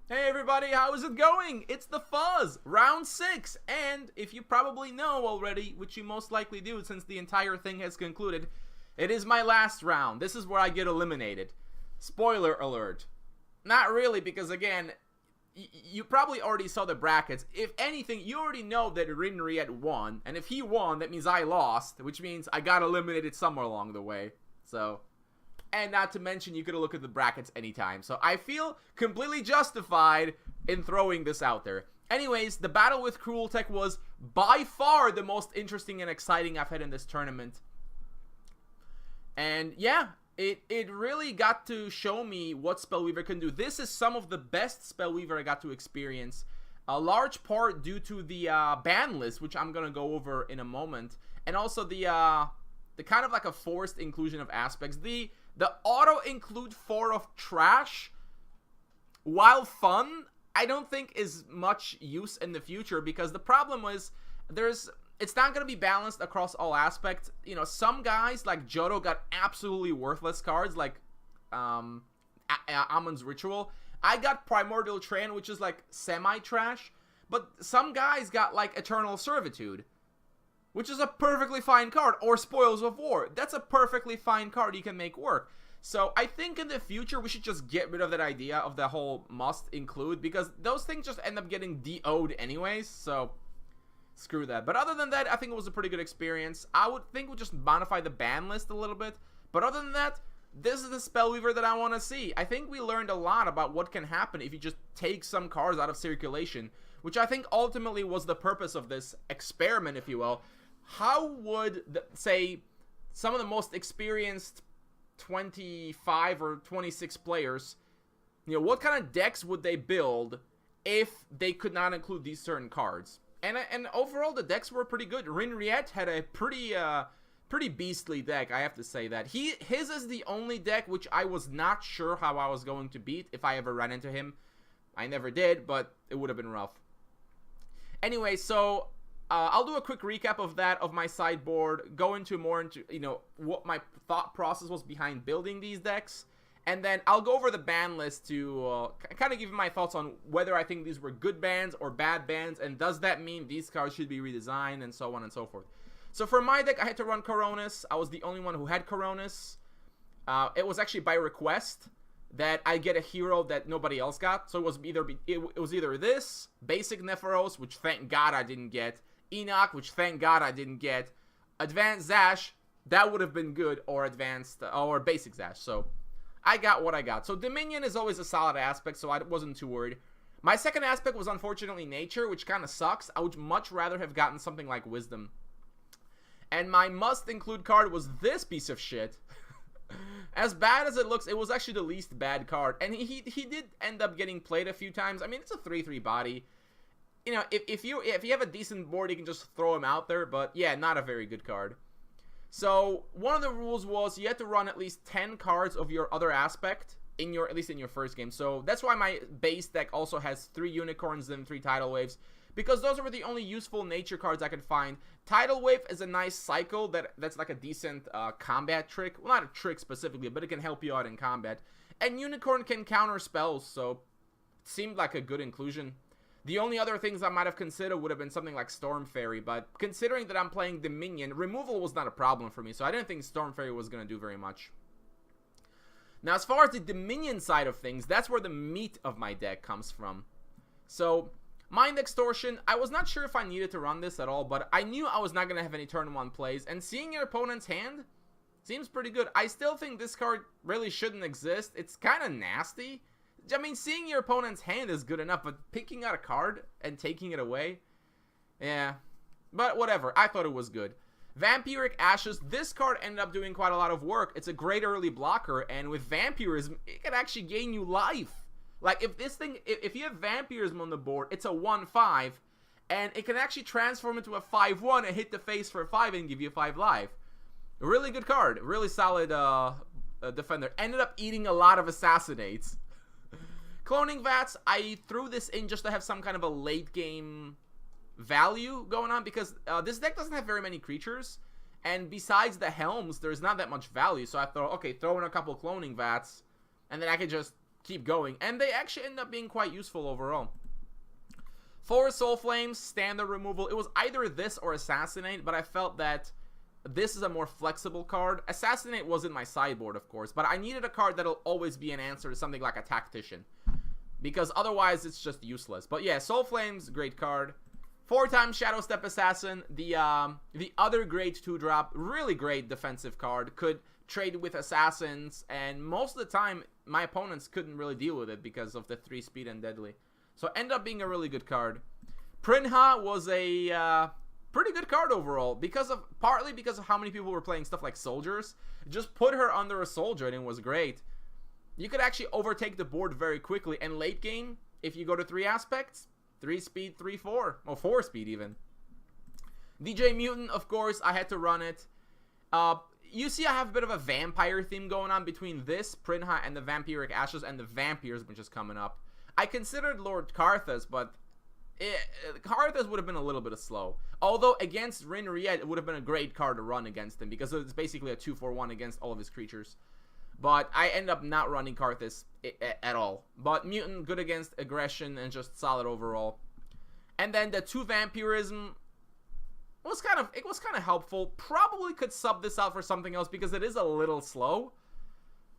Hey everybody, how is it going? It's the Fuzz, round 6, and if you probably know already, which you most likely do since the entire thing has concluded, it is my last round. This is where I get eliminated. Spoiler alert. Not really, because again, you probably already saw the brackets. If anything, you already know that Rinriet won, and if he won, that means I lost, which means I got eliminated somewhere along the way. So... and not to mention, you could look at the brackets anytime. So I feel completely justified in throwing this out there. Anyways, the battle with Cruel TeK was by far the most interesting and exciting I've had in this tournament. And yeah, it really got to show me what Spellweaver can do. This is some of the best Spellweaver I got to experience. A large part due to the ban list, which I'm going to go over in a moment. And also the kind of like a forced inclusion of aspects. The auto-include 4 of trash, while fun, I don't think is much use in the future, because the problem was, it's not going to be balanced across all aspects. You know, some guys, like Johto, got absolutely worthless cards, like Amon's Ritual. I got Primordial Train, which is like semi-trash, but some guys got like Eternal Servitude, which is a perfectly fine card, or Spoils of War. That's a perfectly fine card you can make work. So I think in the future, we should just get rid of that idea of the whole must include, because those things just end up getting DO'd anyways, so screw that. But other than that, I think it was a pretty good experience. I would think we'll just modify the ban list a little bit, but other than that, this is the Spellweaver that I want to see. I think we learned a lot about what can happen if you just take some cards out of circulation, which I think ultimately was the purpose of this experiment, if you will. How would, say, some of the most experienced 25 or 26 players, you know, what kind of decks would they build if they could not include these certain cards? And overall, the decks were pretty good. Rinriet had a pretty beastly deck, I have to say that. His is the only deck which I was not sure how I was going to beat if I ever ran into him. I never did, but it would have been rough. Anyway, so... I'll do a quick recap of that, of my sideboard, go into more into, you know, what my thought process was behind building these decks, and then I'll go over the ban list to kind of give my thoughts on whether I think these were good bans or bad bans, and does that mean these cards should be redesigned, and so on and so forth. So for my deck, I had to run Coronis. I was the only one who had Coronis. It was actually by request that I get a hero that nobody else got, so it was either this, Basic Nepharos, which thank God I didn't get, Enoch, which thank God I didn't get, Advanced Zash, that would have been good, or Advanced, or Basic Zash, so I got what I got. So Dominion is always a solid aspect, so I wasn't too worried. My second aspect was unfortunately Nature, which kind of sucks. I would much rather have gotten something like Wisdom. And my must-include card was this piece of shit. As bad as it looks, it was actually the least bad card, and he did end up getting played a few times. I mean, it's a 3/3 body. You know, if you have a decent board, you can just throw him out there, but yeah, not a very good card. So one of the rules was you had to run at least 10 cards of your other aspect at least in your first game. So that's why my base deck also has 3 Unicorns and 3 Tidal Waves, because those were the only useful nature cards I could find. Tidal Wave is a nice cycle that's like a decent combat trick. Well, not a trick specifically, but it can help you out in combat. And Unicorn can counter spells, so it seemed like a good inclusion. The only other things I might have considered would have been something like Storm Fairy, but considering that I'm playing Dominion, removal was not a problem for me, so I didn't think Storm Fairy was going to do very much. Now, as far as the Dominion side of things, that's where the meat of my deck comes from. So, Mind Extortion, I was not sure if I needed to run this at all, but I knew I was not going to have any turn 1 plays, and seeing your opponent's hand seems pretty good. I still think this card really shouldn't exist. It's kind of nasty. I mean, seeing your opponent's hand is good enough, but picking out a card and taking it away? Yeah. But whatever, I thought it was good. Vampiric Ashes, this card ended up doing quite a lot of work. It's a great early blocker, and with Vampirism, it can actually gain you life. Like, if you have Vampirism on the board, it's a 1/5, and it can actually transform into a 5/1 and hit the face for a 5 and give you 5 life. A really good card. Really solid defender. Ended up eating a lot of Assassinates. Cloning Vats, I threw this in just to have some kind of a late game value going on, because this deck doesn't have very many creatures, and besides the Helms, there's not that much value, so I thought, okay, throw in a couple Cloning Vats, and then I could just keep going. And they actually end up being quite useful overall. 4 Soul Flames, standard removal. It was either this or Assassinate, but I felt that this is a more flexible card. Assassinate was in my sideboard, of course, but I needed a card that'll always be an answer to something like a Tactician, because otherwise it's just useless. But yeah, Soul Flames, great card. 4 times Shadow Step Assassin, the other great 2-drop, really great defensive card. Could trade with Assassins, and most of the time my opponents couldn't really deal with it because of the 3 speed and deadly. So ended up being a really good card. Prinha was a pretty good card overall, partly because of how many people were playing stuff like soldiers. Just put her under a soldier and it was great. You could actually overtake the board very quickly, and late game, if you go to 3 aspects, 3 speed, 3, 4, or 4 speed even. DJ Mutant, of course, I had to run it. You see I have a bit of a vampire theme going on between this, Prinha, and the Vampiric Ashes, and the Vampires, which is coming up. I considered Lord Karthus, but Karthus would have been a little bit slow. Although against Rin Riet, it would have been a great card to run against him, because it's basically a 2-for-1 against all of his creatures. But I end up not running Karthus at all. But Mutant, good against aggression and just solid overall. And then the 2 Vampirism was kind of helpful. Probably could sub this out for something else because it is a little slow.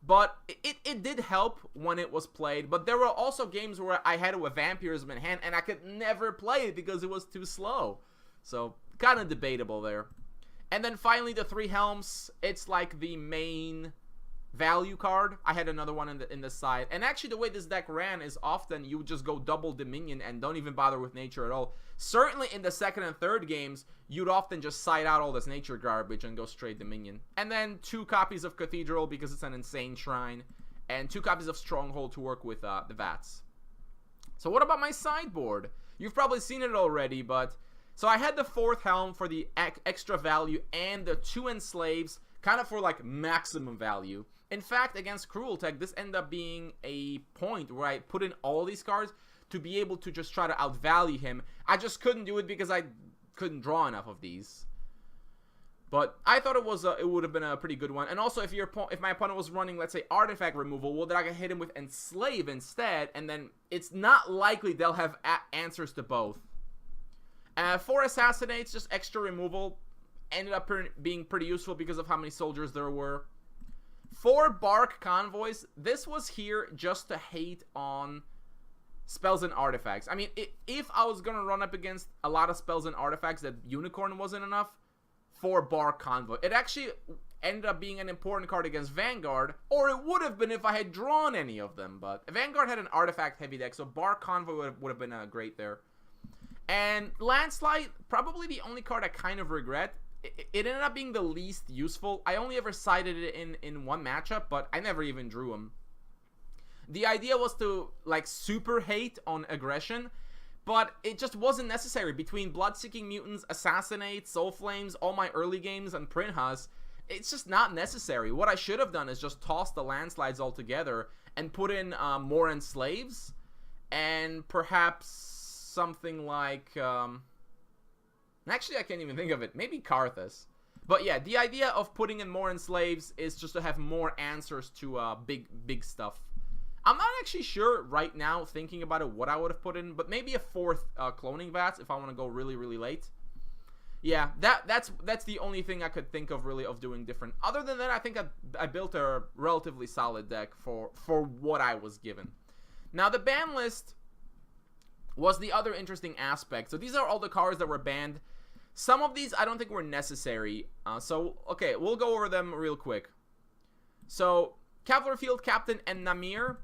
But it did help when it was played. But there were also games where I had it with Vampirism in hand and I could never play it because it was too slow. So, kind of debatable there. And then finally the 3 Helms. It's like the main value card. I had another one in the side. And actually the way this deck ran is often you would just go double Dominion and don't even bother with nature at all. Certainly in the 2nd and 3rd games, you'd often just side out all this nature garbage and go straight Dominion. And then 2 copies of Cathedral because it's an insane shrine. And 2 copies of Stronghold to work with the Vats. So what about my sideboard? You've probably seen it already, but... So I had the 4th Helm for the extra value and the 2 Enslaves kind of for like maximum value. In fact, against Cruel TeK, this ended up being a point where I put in all these cards to be able to just try to outvalue him. I just couldn't do it because I couldn't draw enough of these. But I thought it would have been a pretty good one. And also, if my opponent was running, let's say, artifact removal, well, then I could hit him with Enslave instead, and then it's not likely they'll have answers to both. 4 Assassinates, just extra removal, ended up being pretty useful because of how many soldiers there were. 4 Bark Convoys. This was here just to hate on spells and artifacts. I mean, if I was going to run up against a lot of spells and artifacts that Unicorn wasn't enough, 4 Bark Convoy. It actually ended up being an important card against Vanguard, or it would have been if I had drawn any of them, but Vanguard had an artifact heavy deck, so Bark Convoy would have been great there. And Landslide, probably the only card I kind of regret. It ended up being the least useful. I only ever sided it in 1 matchup, but I never even drew him. The idea was to, like, super hate on aggression, but it just wasn't necessary. Between Blood-Seeking Mutants, Assassinates, Soul Flames, all my early games, and Prinhas, it's just not necessary. What I should have done is just toss the Landslides altogether and put in more Enslaves, and perhaps something like... Actually, I can't even think of it. Maybe Karthus. But yeah, the idea of putting in more Enslaves is just to have more answers to big stuff. I'm not actually sure right now, thinking about it, what I would have put in, but maybe a 4th Cloning Vats if I want to go really, really late. Yeah, that's the only thing I could think of really of doing different. Other than that, I think I built a relatively solid deck for what I was given. Now, the ban list was the other interesting aspect. So these are all the cards that were banned. Some of these I don't think were necessary. Okay, we'll go over them real quick. So, Cavalry Field Captain and Namir.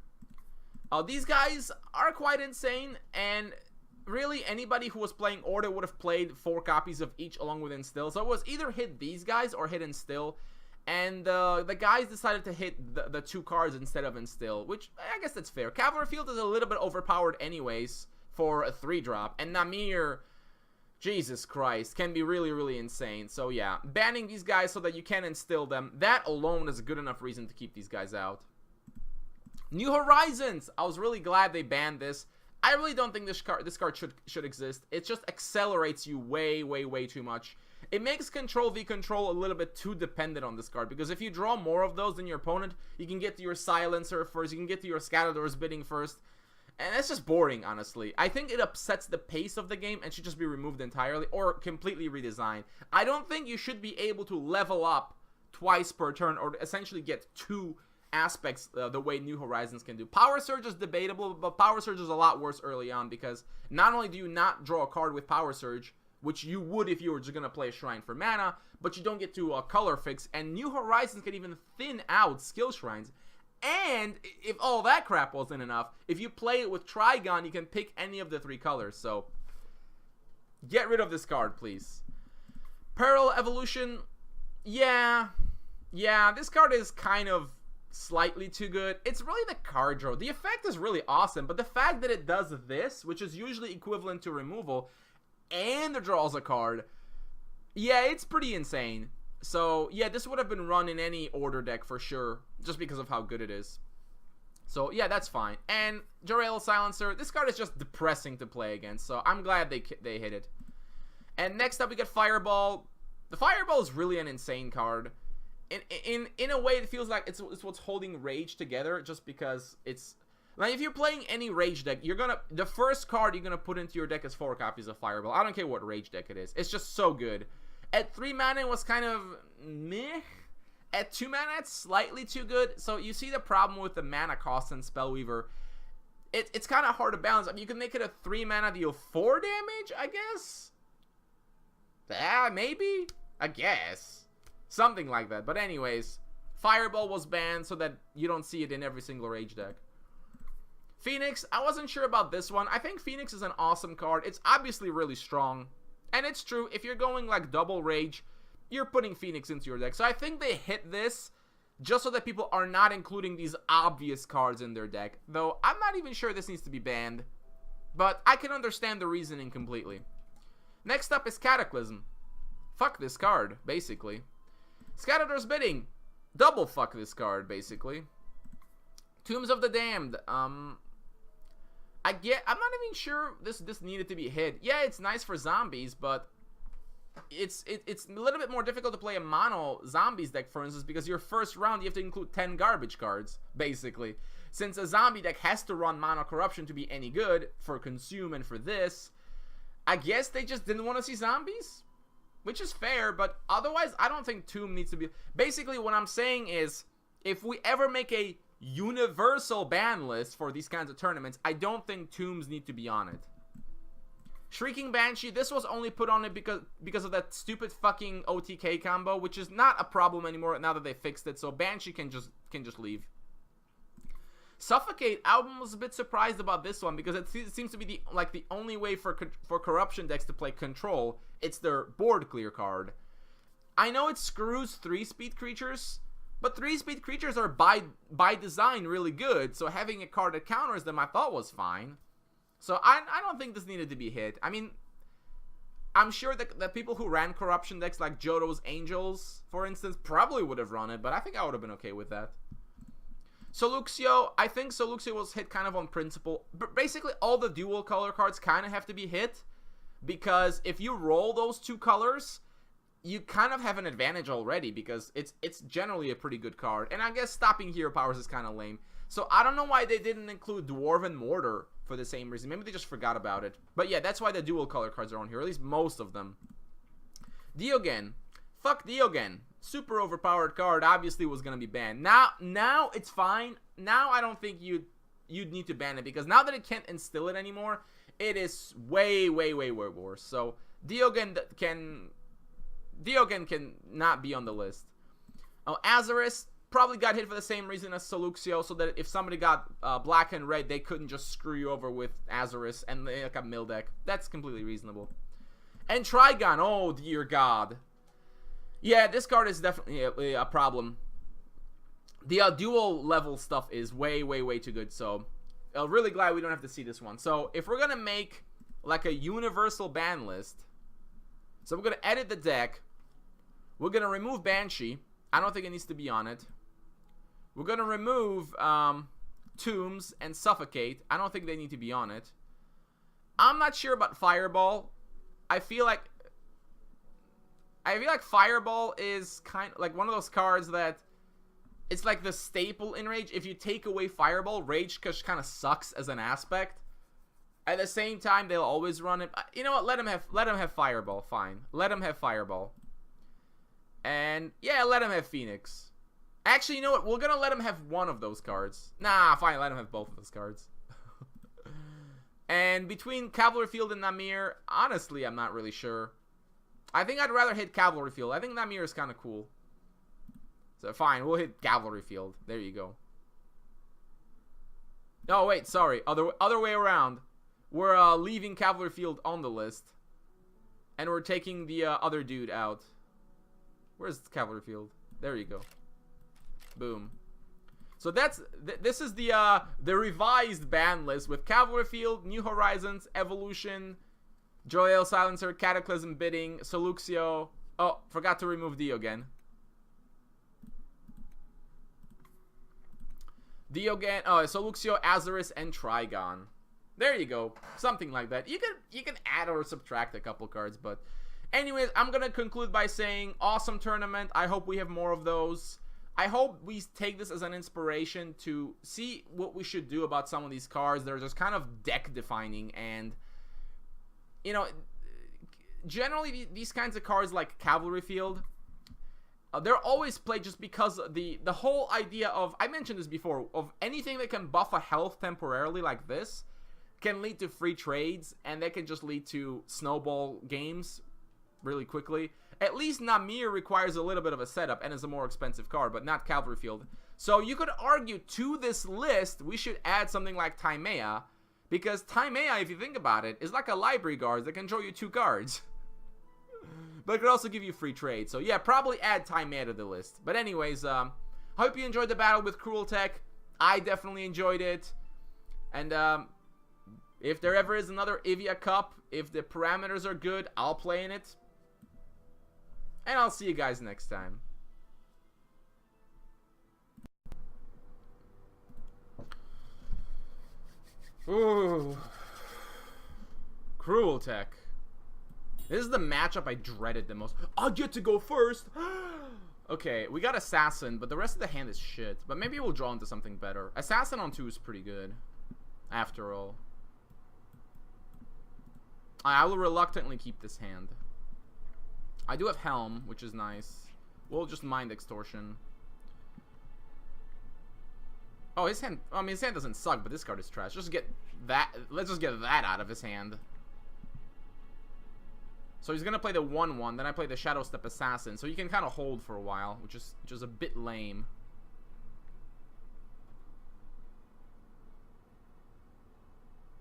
These guys are quite insane, and really anybody who was playing Order would have played 4 copies of each along with Instill. So it was either hit these guys or hit Instill. And the guys decided to hit the 2 cards instead of Instill, which I guess that's fair. Cavalry Field is a little bit overpowered anyways for a 3-drop, and Namir, Jesus Christ, can be really, really insane. So yeah, banning these guys so that you can instill them, that alone is a good enough reason to keep these guys out. New Horizons! I was really glad they banned this. I really don't think this card should exist. It just accelerates you way, way, way too much. It makes Control v Control a little bit too dependent on this card, because if you draw more of those than your opponent, you can get to your Silencer first, you can get to your Scatador's Bidding first, and that's just boring, honestly. I think it upsets the pace of the game and should just be removed entirely or completely redesigned. I don't think you should be able to level up twice per turn or essentially get 2 aspects the way New Horizons can do. Power Surge is debatable, but Power Surge is a lot worse early on, because not only do you not draw a card with Power Surge, which you would if you were just going to play a Shrine for mana, but you don't get to color fix, and New Horizons can even thin out skill shrines. And if all that crap wasn't enough, if you play it with Trigon, you can pick any of the 3 colors. So get rid of this card, please. Peril Evolution, yeah, this card is kind of slightly too good. It's really the card draw. The effect is really awesome, but the fact that it does this, which is usually equivalent to removal, and it draws a card, yeah, it's pretty insane. So yeah, this would have been run in any order deck for sure, just because of how good it is. So yeah, that's fine. And Jarail Silencer, this card is just depressing to play against, so I'm glad they hit it. And next up we got Fireball. The Fireball is really an insane card. In a way, it feels like it's what's holding Rage together, just because it's like, if you're playing any Rage deck, the first card you're gonna put into your deck is 4 copies of Fireball. I don't care what Rage deck it is. It's just so good. At 3 mana, it was kind of meh. At 2 mana, it's slightly too good. So you see the problem with the mana cost in Spellweaver. It's kind of hard to balance. I mean, you can make it a 3 mana deal 4 damage, I guess. Maybe, I guess. Something like that. But anyways, Fireball was banned so that you don't see it in every single Rage deck. Phoenix, I wasn't sure about this one. I think Phoenix is an awesome card. It's obviously really strong. And it's true, if you're going like double Rage, you're putting Phoenix into your deck. So I think they hit this just so that people are not including these obvious cards in their deck. Though I'm not even sure this needs to be banned. But I can understand the reasoning completely. Next up is Cataclysm. Fuck this card, basically. Scatador's Bidding. Double fuck this card, basically. Tombs of the Damned. I'm not even sure this needed to be hit. Yeah, it's nice for zombies, but it's a little bit more difficult to play a mono zombies deck, for instance, because your first round you have to include 10 garbage cards, basically. Since a zombie deck has to run Mono Corruption to be any good for Consume and for this, I guess they just didn't want to see zombies, which is fair, but otherwise I don't think Tomb needs to be. Basically what I'm saying is, if we ever make a universal ban list for these kinds of tournaments, I don't think Tombs need to be on it. Shrieking Banshee, this was only put on it because of that stupid fucking OTK combo, which is not a problem anymore now that they fixed it, so Banshee can just leave. Suffocate, I was a bit surprised about this one because it seems to be the only way for corruption decks to play Control. It's their board clear card. I know it screws 3-speed creatures, but 3-speed creatures are by design really good, so having a card that counters them I thought was fine. So I don't think this needed to be hit. I mean, I'm sure that the people who ran corruption decks like Johto's Angels, for instance, probably would have run it, but I think I would have been okay with that. Soluxio, I think Soluxio was hit kind of on principle. But basically, all the dual color cards kind of have to be hit, because if you roll those 2 colors, you kind of have an advantage already, because it's generally a pretty good card. And I guess stopping hero powers is kind of lame. So I don't know why they didn't include Dwarven Mortar for the same reason. Maybe they just forgot about it. But yeah, that's why the dual color cards are on here, at least most of them. Diogen. Fuck Diogen. Super overpowered card, obviously was going to be banned. Now it's fine. Now I don't think you'd need to ban it, because now that it can't instill it anymore, it is way worse. So Diogen can not be on the list. Oh, Azarus probably got hit for the same reason as Soluxio, so that if somebody got black and red, they couldn't just screw you over with Azarus and like a mill deck. That's completely reasonable. And Trigon, oh dear god. Yeah, this card is definitely a problem. The dual level stuff is way too good, so I'm really glad we don't have to see this one. So if we're gonna make like a universal ban list, so we're gonna edit the deck, we're gonna remove Banshee. I don't think it needs to be on it. We're gonna remove Tombs and Suffocate. I don't think they need to be on it. I'm not sure about Fireball. I feel like I feel like Fireball is kind of like one of those cards that it's like the staple in Rage. If you take away Fireball, Rage just kind of sucks as an aspect. At the same time, they'll always run it. You know what? Let him have Fireball. Fine. Let him have Fireball. And yeah, let him have Phoenix. Actually, you know what? We're gonna let him have one of those cards. Nah, fine. Let him have both of those cards. And between Cavalry Field and Namir, honestly, I'm not really sure. I think I'd rather hit Cavalry Field. I think Namir is kind of cool. So fine, we'll hit Cavalry Field. There you go. Oh wait, sorry. Other way around. We're leaving Cavalry Field on the list, and we're taking the other dude out. Where's Cavalry Field? There you go. Boom. So this is the revised ban list with Cavalry Field, New Horizons, Evolution, Joel Silencer, Cataclysm Bidding, Soluxio. Oh, forgot to remove Diogen. Diogen, Soluxio, Azorus, and Trigon. There you go. Something like that. You can add or subtract a couple cards, but anyways, I'm gonna conclude by saying awesome tournament. I hope we have more of those. I hope we take this as an inspiration to see what we should do about some of these cards. They're just kind of deck defining, and you know, generally these kinds of cards like Cavalry Field, they're always played just because the whole idea of, I mentioned this before, of anything that can buff a health temporarily like this can lead to free trades, and that can just lead to snowball games really quickly. At least Namir requires a little bit of a setup and is a more expensive card, but not Cavalry Field. So you could argue to this list we should add something like Timea, because Timea, if you think about it, is like a library guard that can draw you 2 cards. But it could also give you free trade. So yeah, probably add Timea to the list. But anyways, hope you enjoyed the battle with Cruel TeK. I definitely enjoyed it. And if there ever is another Ivia Cup, if the parameters are good, I'll play in it. And I'll see you guys next time. Ooh. Cruel TeK. This is the matchup I dreaded the most. I'll get to go first. Okay, we got Assassin, but the rest of the hand is shit. But maybe we'll draw into something better. Assassin on 2 is pretty good, after all. I will reluctantly keep this hand. I do have Helm, which is nice. We'll just Mind Extortion. Oh, his hand, I mean, his hand doesn't suck, but this card is trash. Just get that, let's just get that out of his hand. So he's gonna play the 1/1, then I play the Shadow Step Assassin, so he can kind of hold for a while, which is a bit lame.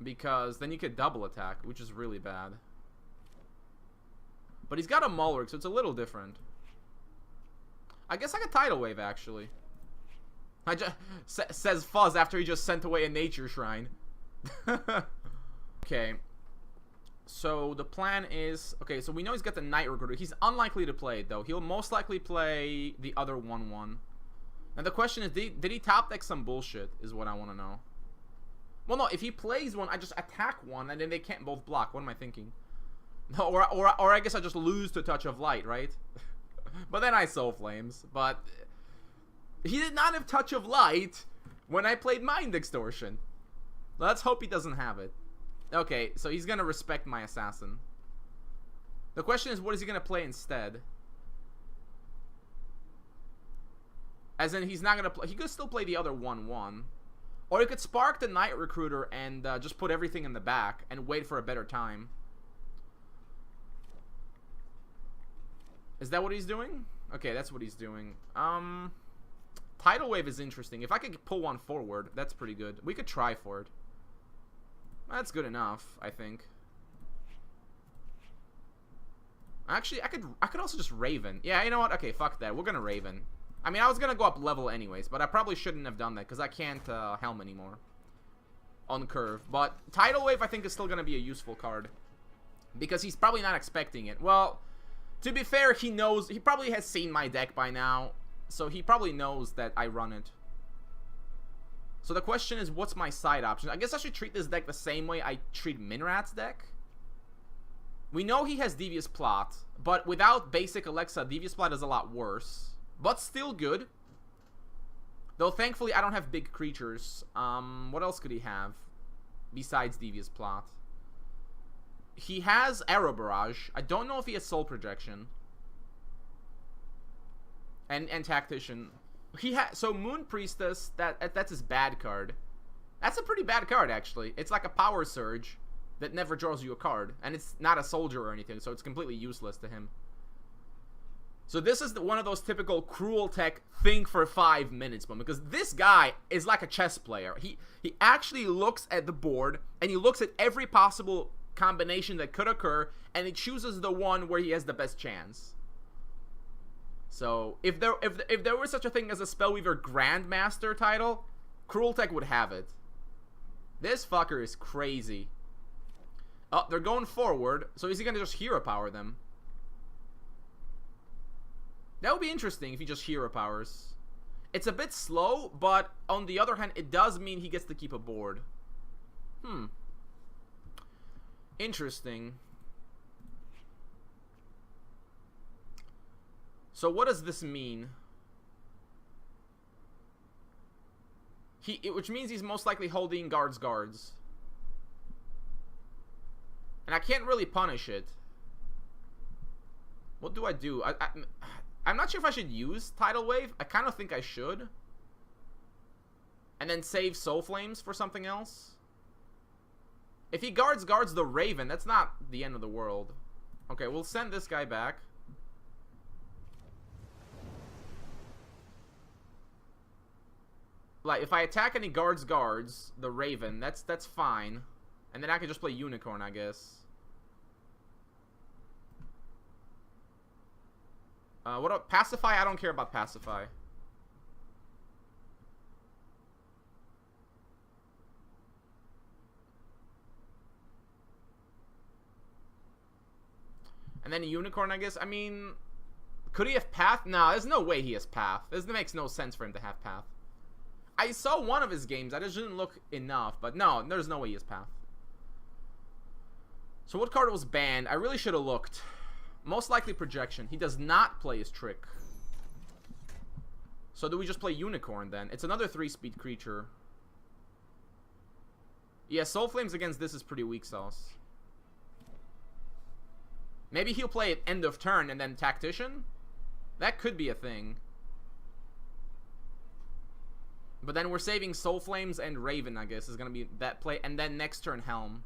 Because then you could double attack, which is really bad. But he's got a Mulric, so it's a little different. I guess I could Tidal Wave, actually. Says Fuzz after he just sent away a Nature Shrine. Okay. So the plan is... Okay, so we know he's got the Night Recruiter. He's unlikely to play it, though. He'll most likely play the other 1/1. And the question is, did he top deck some bullshit, is what I want to know. Well, no, if he plays one, I just attack one, and then they can't both block. What am I thinking? No, or I guess I just lose to Touch of Light, right? But then I Soul Flames. But he did not have Touch of Light when I played Mind Extortion. Let's hope he doesn't have it. Okay, so he's going to respect my Assassin. The question is, what is he going to play instead? As in, he's not going to play... He could still play the other 1/1. Or he could spark the Night Recruiter and just put everything in the back and wait for a better time. Is that what he's doing? Okay, that's what he's doing. Tidal Wave is interesting. If I could pull one forward, that's pretty good. We could try for it. That's good enough, I think. Actually, I could also just Raven. Yeah, you know what? Okay, fuck that. We're gonna Raven. I mean, I was gonna go up level anyways, but I probably shouldn't have done that because I can't Helm anymore on curve. But Tidal Wave, I think, is still gonna be a useful card because he's probably not expecting it. Well, to be fair, he knows. He probably has seen my deck by now, so he probably knows that I run it. So the question is, what's my side option? I guess I should treat this deck the same way I treat Minrat's deck. We know he has Devious Plot, but without basic Alexa, Devious Plot is a lot worse. But still good. Though thankfully I don't have big creatures. What else could he have besides Devious Plot? He has Arrow Barrage. I don't know if he has Soul Projection. And Tactician. So Moon Priestess, that's his bad card. That's a pretty bad card, actually. It's like a Power Surge that never draws you a card. And it's not a soldier or anything, so it's completely useless to him. So this is one of those typical cruel TeK think for 5 minutes moment, because this guy is like a chess player. He actually looks at the board, and he looks at every possible combination that could occur, and he chooses the one where he has the best chance. So if there were such a thing as a Spellweaver Grandmaster title, Cruel TeK would have it. This fucker is crazy. Oh, they're going forward, so is he gonna just Hero Power them? That would be interesting if he just Hero Powers. It's a bit slow, but on the other hand, it does mean he gets to keep a board. Interesting. So what does this mean? Which means he's most likely holding guards. And I can't really punish it. What do I do? I'm not sure if I should use Tidal Wave. I kind of think I should. And then save Soul Flames for something else. If he guards the Raven, that's not the end of the world. Okay, we'll send this guy back. Like, if I attack and he guards the Raven, that's fine. And then I can just play Unicorn, I guess. What about Pacify? I don't care about Pacify. And then a Unicorn, I guess. I mean, could he have Path? No, there's no way he has Path. This makes no sense for him to have Path. I saw one of his games. I just didn't look enough. But no, there's no way he has Path. So what card was banned? I really should have looked. Most likely Projection. He does not play his Trick. So do we just play Unicorn then? It's another 3-speed creature. Yeah, Soul Flames against this is pretty weak sauce. Maybe he'll play it end of turn and then Tactician? That could be a thing. But then we're saving Soul Flames and Raven, I guess, is going to be that play. And then next turn Helm.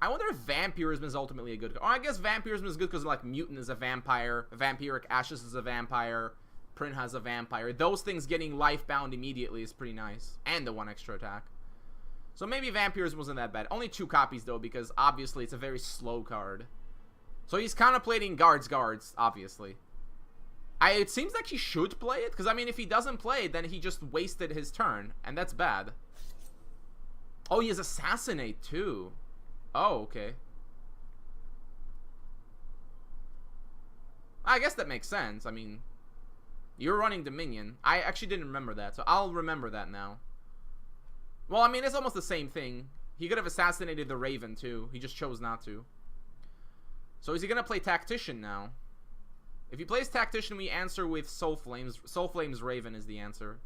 I wonder if Vampirism is ultimately a good card. Oh, I guess Vampirism is good because, like, Mutant is a vampire. Vampiric Ashes is a vampire. Prinha is a vampire. Those things getting life-bound immediately is pretty nice. And the 1 extra attack. So maybe Vampirism wasn't that bad. Only 2 copies, though, because obviously it's a very slow card. So he's contemplating guards, obviously. It seems like he should play it, because, I mean, if he doesn't play it, then he just wasted his turn, and that's bad. Oh, he has Assassinate, too. Oh, okay. I guess that makes sense. I mean, you're running Dominion. I actually didn't remember that, so I'll remember that now. Well, I mean, it's almost the same thing. He could have assassinated the Raven, too. He just chose not to. So is he going to play Tactician now? If he plays Tactician, we answer with Soul Flames. Soul Flames Raven is the answer.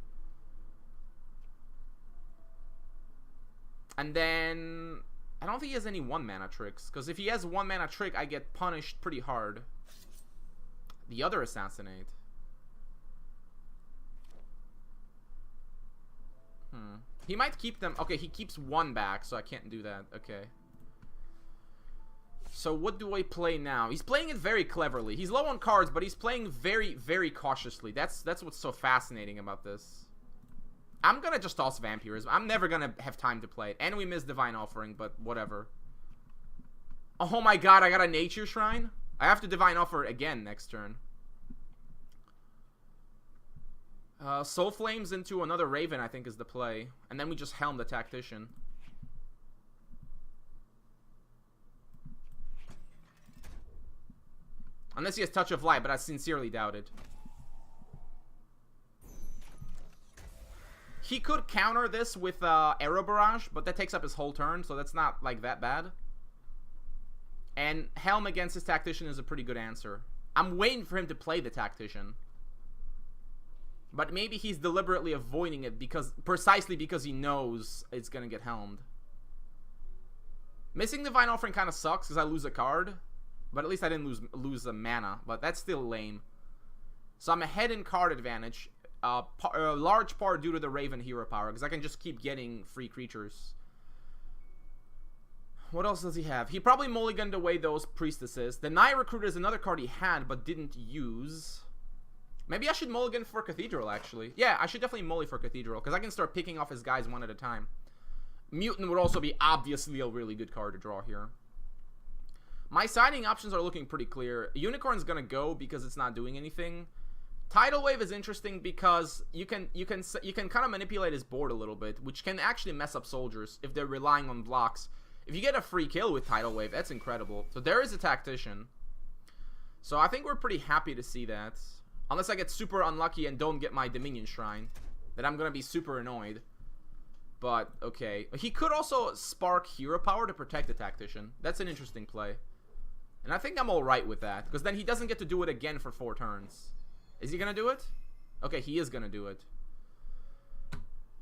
And then I don't think he has any 1-mana tricks, because if he has 1-mana trick, I get punished pretty hard. The other Assassinate. He might keep them. Okay, he keeps 1 back, so I can't do that. Okay. So what do I play now? He's playing it very cleverly. He's low on cards, but he's playing very, very cautiously. That's what's so fascinating about this. I'm gonna just toss Vampirism. I'm never gonna have time to play it. And we missed Divine Offering, but whatever. Oh my god, I got a Nature Shrine? I have to Divine Offer again next turn. Soul Flames into another Raven, I think, is the play. And then we just Helm the Tactician. Unless he has Touch of Light, but I sincerely doubt it. He could counter this with Arrow Barrage, but that takes up his whole turn, so that's not, like, that bad. And Helm against his Tactician is a pretty good answer. I'm waiting for him to play the Tactician. But maybe he's deliberately avoiding it precisely because he knows it's gonna get helmed. Missing Divine Offering kind of sucks because I lose a card. But at least I didn't lose a mana. But that's still lame. So I'm ahead in card advantage. A large part due to the Raven hero power, because I can just keep getting free creatures. What else does he have? He probably mulliganed away those priestesses. The Night Recruiter is another card he had but didn't use. Maybe I should mulligan for Cathedral, actually. Yeah, I should definitely mulli for Cathedral, because I can start picking off his guys one at a time. Mutant would also be obviously a really good card to draw here. My siding options are looking pretty clear. Unicorn's gonna go because it's not doing anything. Tidal Wave is interesting because you can kind of manipulate his board a little bit, which can actually mess up soldiers if they're relying on blocks. If you get a free kill with Tidal Wave, that's incredible. So there is a Tactician. So I think we're pretty happy to see that. Unless I get super unlucky and don't get my Dominion Shrine, then I'm gonna be super annoyed. But okay, he could also spark hero power to protect the Tactician. That's an interesting play, and I think I'm all right with that, because then he doesn't get to do it again for 4 turns. Is he gonna do it? Okay, he is gonna do it.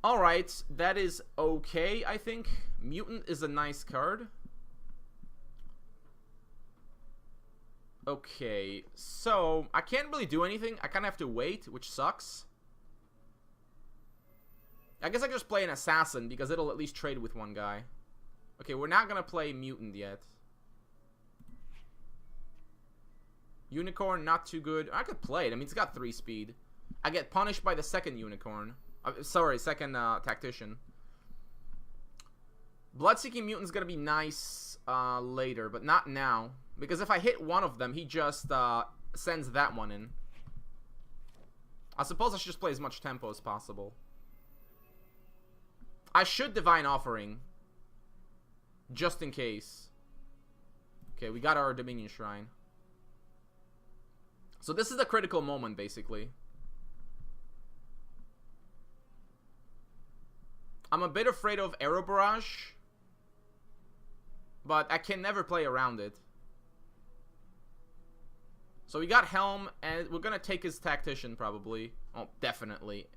Alright, that is okay, I think. Mutant is a nice card. Okay, so I can't really do anything. I kind of have to wait, which sucks. I guess I can just play an Assassin, because it'll at least trade with one guy. Okay, we're not gonna play Mutant yet. Unicorn, not too good. I could play it. I mean, it's got 3 speed. I get punished by the second Unicorn. Sorry, second Tactician. Bloodseeking Mutant's gonna be nice later, but not now. Because if I hit one of them, he just sends that one in. I suppose I should just play as much tempo as possible. I should Divine Offering. Just in case. Okay, we got our Dominion Shrine. So this is a critical moment, basically. I'm a bit afraid of Arrow Barrage, but I can never play around it. So we got Helm, and we're gonna take his Tactician, probably. Oh, definitely.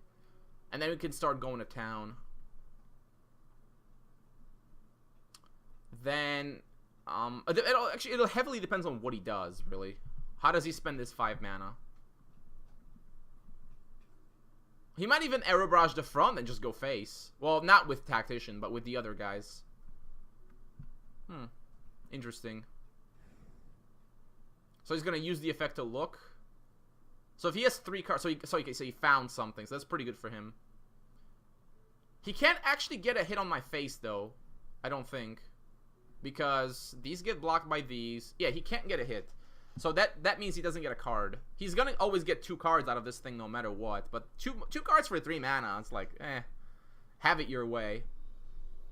And then we can start going to town. Then, it'll heavily depends on what he does, really. How does he spend his 5 mana? He might even Arrow Barrage the front and just go face. Well, not with Tactician, but with the other guys. Interesting. So he's gonna use the effect to look. So if he has 3 cards, so he found something. So that's pretty good for him. He can't actually get a hit on my face, though. I don't think, because these get blocked by these. Yeah, he can't get a hit. So that means he doesn't get a card. He's gonna always get 2 cards out of this thing no matter what. But two cards for 3 mana, it's like, have it your way.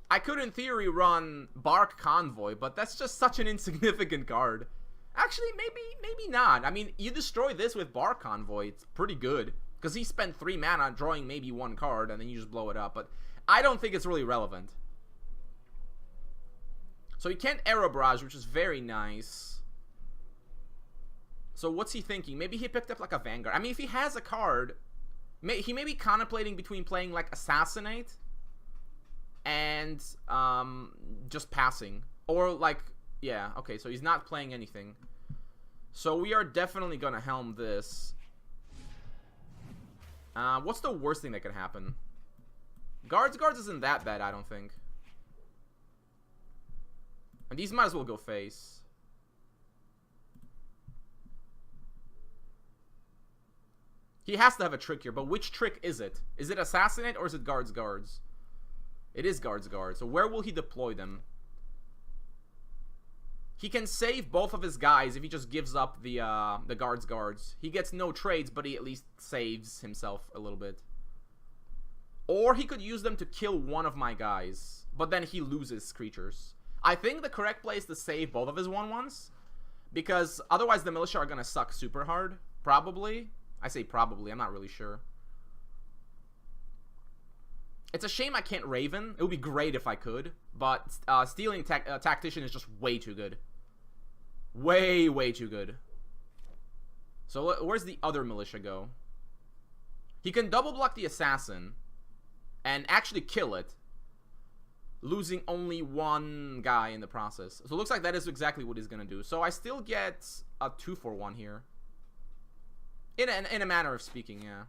I could, in theory, run Bark Convoy, but that's just such an insignificant card. Actually, maybe not. I mean, you destroy this with Bark Convoy, it's pretty good. Because he spent 3 mana drawing maybe 1 card, and then you just blow it up. But I don't think it's really relevant. So he can't Arrow Barrage, which is very nice. So what's he thinking? Maybe he picked up like a Vanguard. I mean, if he has a card, he may be contemplating between playing like Assassinate and just passing. Or like, yeah, okay, so he's not playing anything. So we are definitely gonna Helm this. What's the worst thing that could happen? Guards isn't that bad, I don't think. And these might as well go face. He has to have a trick here, but which trick is it? Is it Assassinate or is it Guards? It is Guards. So where will he deploy them? He can save both of his guys if he just gives up the Guards. He gets no trades, but he at least saves himself a little bit. Or he could use them to kill one of my guys, but then he loses creatures. I think the correct play is to save both of his 1/1s, because otherwise the militia are gonna suck super hard, probably. I say probably, I'm not really sure. It's a shame I can't Raven. It would be great if I could, but stealing Tactician is just way too good. Way, way too good. So where's the other militia go? He can double block the assassin and actually kill it, losing only one guy in the process. So it looks like that is exactly what he's gonna do. So I still get a 2-for-1 here. In a manner of speaking, yeah.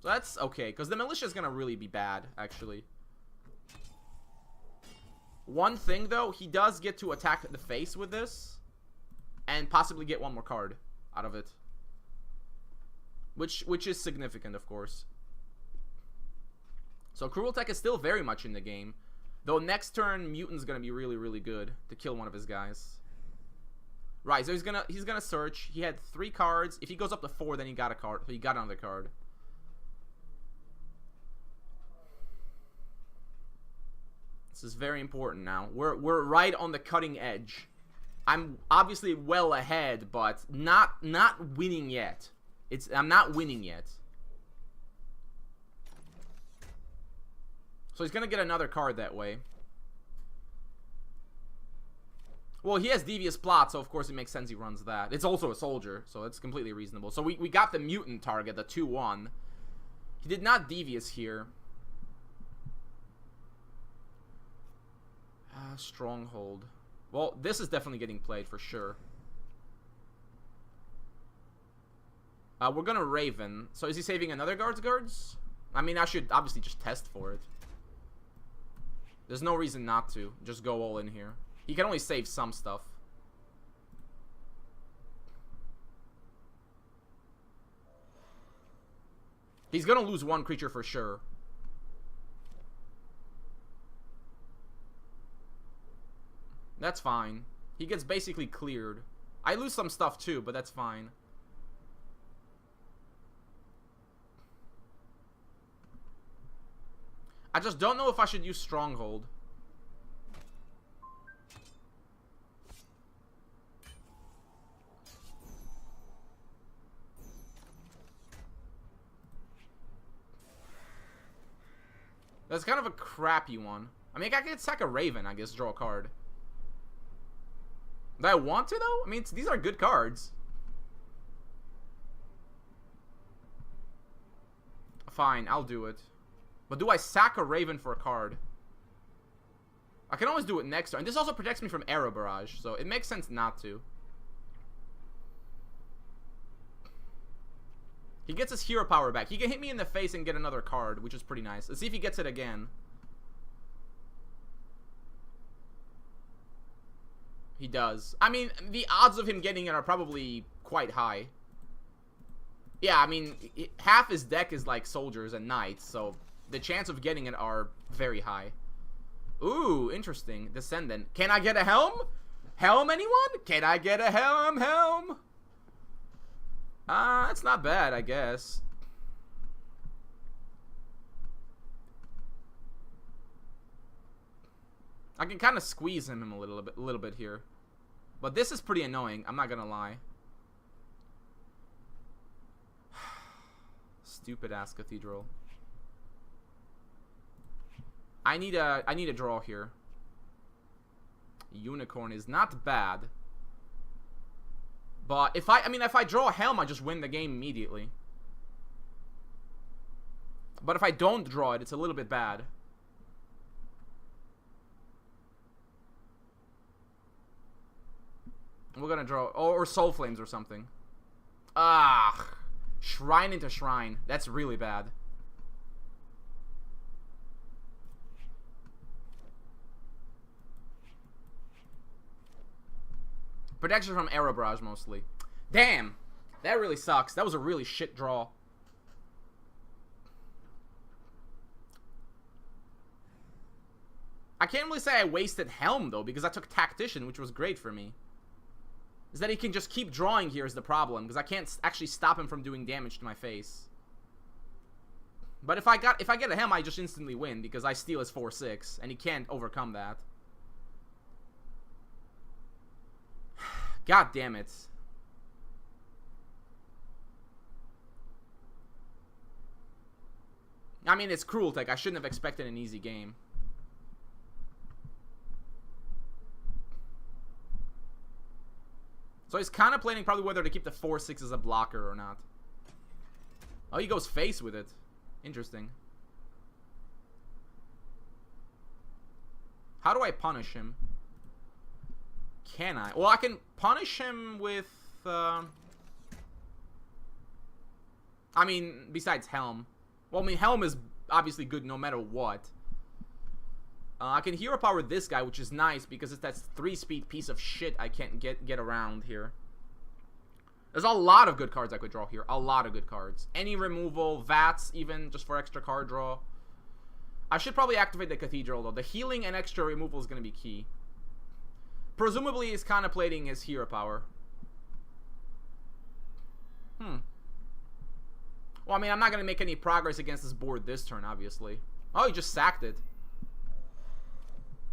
So that's okay, because the militia is gonna really be bad, actually. One thing, though, he does get to attack the face with this, and possibly get one more card out of it. Which is significant, of course. So Cruel TeK is still very much in the game. Though next turn, Mutant's gonna be really, really good to kill one of his guys. Right, so he's gonna search. He had 3 cards. If he goes up to 4, then he got a card. So he got another card. This is very important now. We're right on the cutting edge. I'm obviously well ahead, but not winning yet. I'm not winning yet. So he's gonna get another card that way. Well, he has Devious Plot, so of course it makes sense he runs that. It's also a soldier, so it's completely reasonable. So we got the mutant target, the 2-1. He did not Devious here. Stronghold. Well, this is definitely getting played for sure. We're gonna Raven. So is he saving another guards? I mean, I should obviously just test for it. There's no reason not to. Just go all in here. He can only save some stuff. He's gonna lose one creature for sure. That's fine. He gets basically cleared. I lose some stuff too, but that's fine. I just don't know if I should use Stronghold. That's kind of a crappy one. I mean, I could sack a Raven, I guess, draw a card. Do I want to, though? I mean, these are good cards. Fine, I'll do it. But do I sack a Raven for a card? I can always do it next turn. And this also protects me from Arrow Barrage, so it makes sense not to. He gets his hero power back. He can hit me in the face and get another card, which is pretty nice. Let's see if he gets it again. He does. I mean, the odds of him getting it are probably quite high. Yeah, I mean, half his deck is like soldiers and knights, so the chance of getting it are very high. Ooh, interesting. Descendant. Can I get a helm? Helm, anyone? Can I get a helm? That's not bad, I guess. I can kind of squeeze him a little bit here. But this is pretty annoying, I'm not gonna lie. Stupid ass Cathedral. I need a draw here. Unicorn is not bad. But if I draw a Helm, I just win the game immediately. But if I don't draw it, it's a little bit bad. We're gonna draw, or Soul Flames or something. Ah, Shrine into Shrine. That's really bad. Protection from Arrow Barrage mostly. Damn, that really sucks. That was a really shit draw. I can't really say I wasted Helm though, because I took Tactician, which was great for me. Is that he can just keep drawing here is the problem, because I can't actually stop him from doing damage to my face. But if I get a Helm, I just instantly win, because I steal his 4/6, and he can't overcome that. God damn it. I mean, it's Cruel TeK. I shouldn't have expected an easy game. So he's contemplating probably whether to keep the 4-6 as a blocker or not. Oh, he goes face with it. Interesting. How do I punish him? Can I? Well, I can punish him with... I mean, besides Helm. Well, I mean, Helm is obviously good no matter what. I can hero power this guy, which is nice because it's that 3-speed piece of shit I can't get around here. There's a lot of good cards I could draw here. A lot of good cards. Any removal, VATS even, just for extra card draw. I should probably activate the Cathedral, though. The healing and extra removal is going to be key. Presumably, he's contemplating his hero power. Well, I mean, I'm not going to make any progress against this board this turn, obviously. Oh, he just sacked it.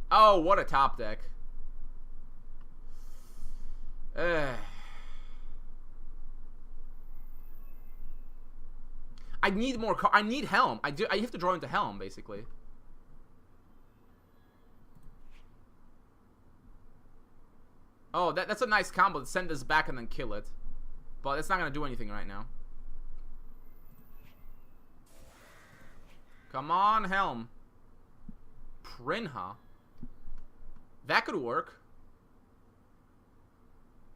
Oh, what a top deck. I need more I need Helm. I have to draw into Helm, basically. Oh, that's a nice combo to send this back and then kill it. But it's not going to do anything right now. Come on, Helm. Prinha. That could work.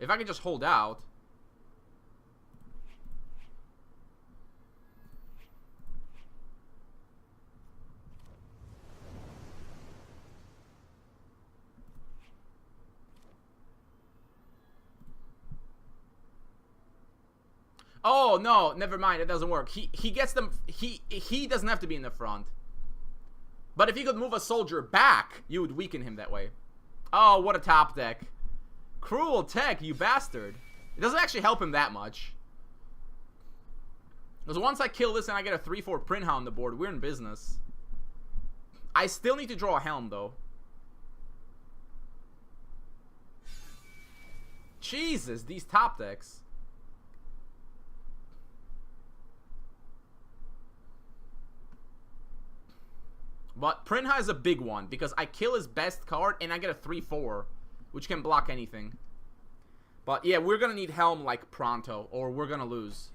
If I can just hold out. Oh, no, never mind. It doesn't work. He gets them. He doesn't have to be in the front. But if he could move a soldier back, you would weaken him that way. Oh, what a top deck. Cruel TeK, you bastard. It doesn't actually help him that much. Because once I kill this and I get a 3-4 Prinha on the board, we're in business. I still need to draw a Helm, though. Jesus, these top decks. But Prinha is a big one because I kill his best card and I get a 3-4, which can block anything. But yeah, we're going to need Helm like pronto or we're going to lose.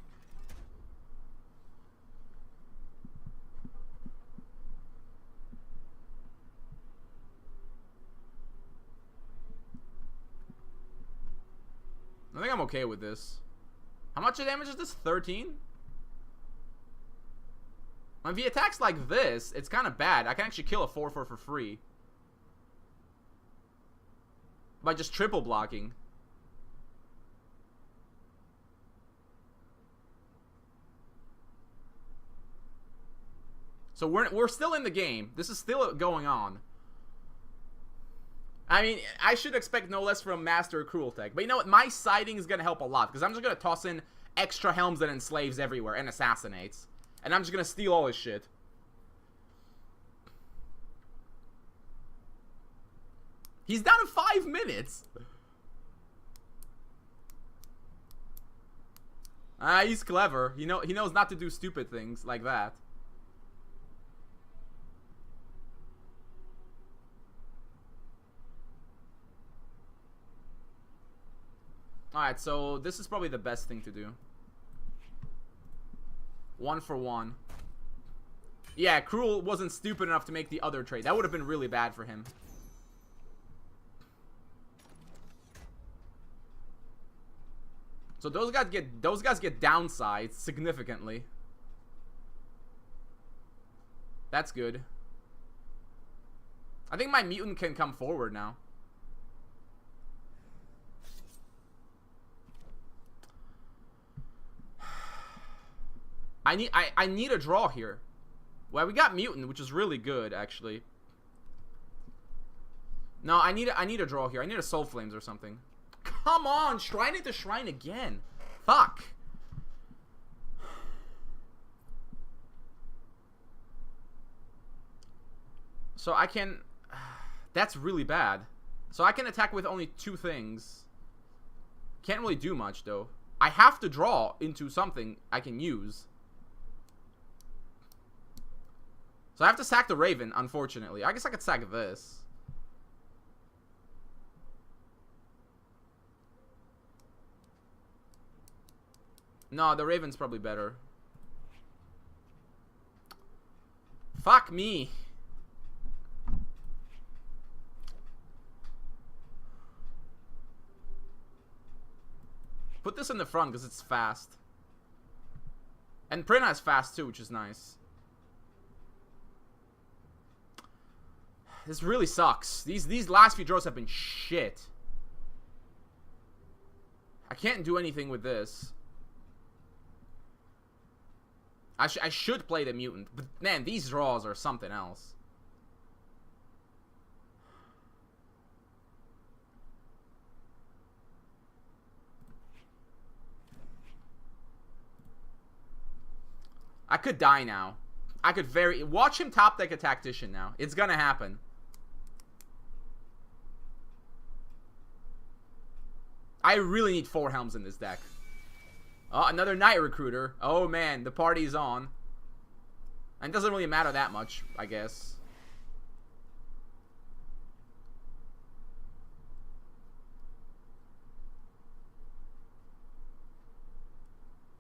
I think I'm okay with this. How much damage is this? 13? If he attacks like this, it's kind of bad. I can actually kill a 4-4 for free. By just triple blocking. So we're still in the game. This is still going on. I mean, I should expect no less from Master Cruel TeK. But you know what? My siding is going to help a lot. Because I'm just going to toss in extra Helms that enslaves everywhere and assassinates. And I'm just going to steal all his shit. He's down in 5 minutes. He's clever. He knows not to do stupid things like that. Alright, so this is probably the best thing to do. 1 for 1. Yeah, Cruel wasn't stupid enough to make the other trade. That would have been really bad for him. So those guys get downsized significantly. That's good. I think my mutant can come forward now. I need a draw here. Well, we got mutant, which is really good, actually. No, I need a draw here. I need a Soul Flames or something. Come on, Shrine into Shrine again. Fuck. So I can... That's really bad. So I can attack with only 2 things. Can't really do much, though. I have to draw into something I can use. So I have to sack the Raven, unfortunately. I guess I could sack this. No, the Raven's probably better. Fuck me. Put this in the front because it's fast. And Prina is fast too, which is nice. This really sucks. These last few draws have been shit. I can't do anything with this. I should play the Mutant, but man, these draws are something else. I could die now. I could watch him top deck a Tactician now. It's gonna happen. I really need 4 Helms in this deck. Oh, another Night Recruiter. Oh man, the party's on. And it doesn't really matter that much, I guess.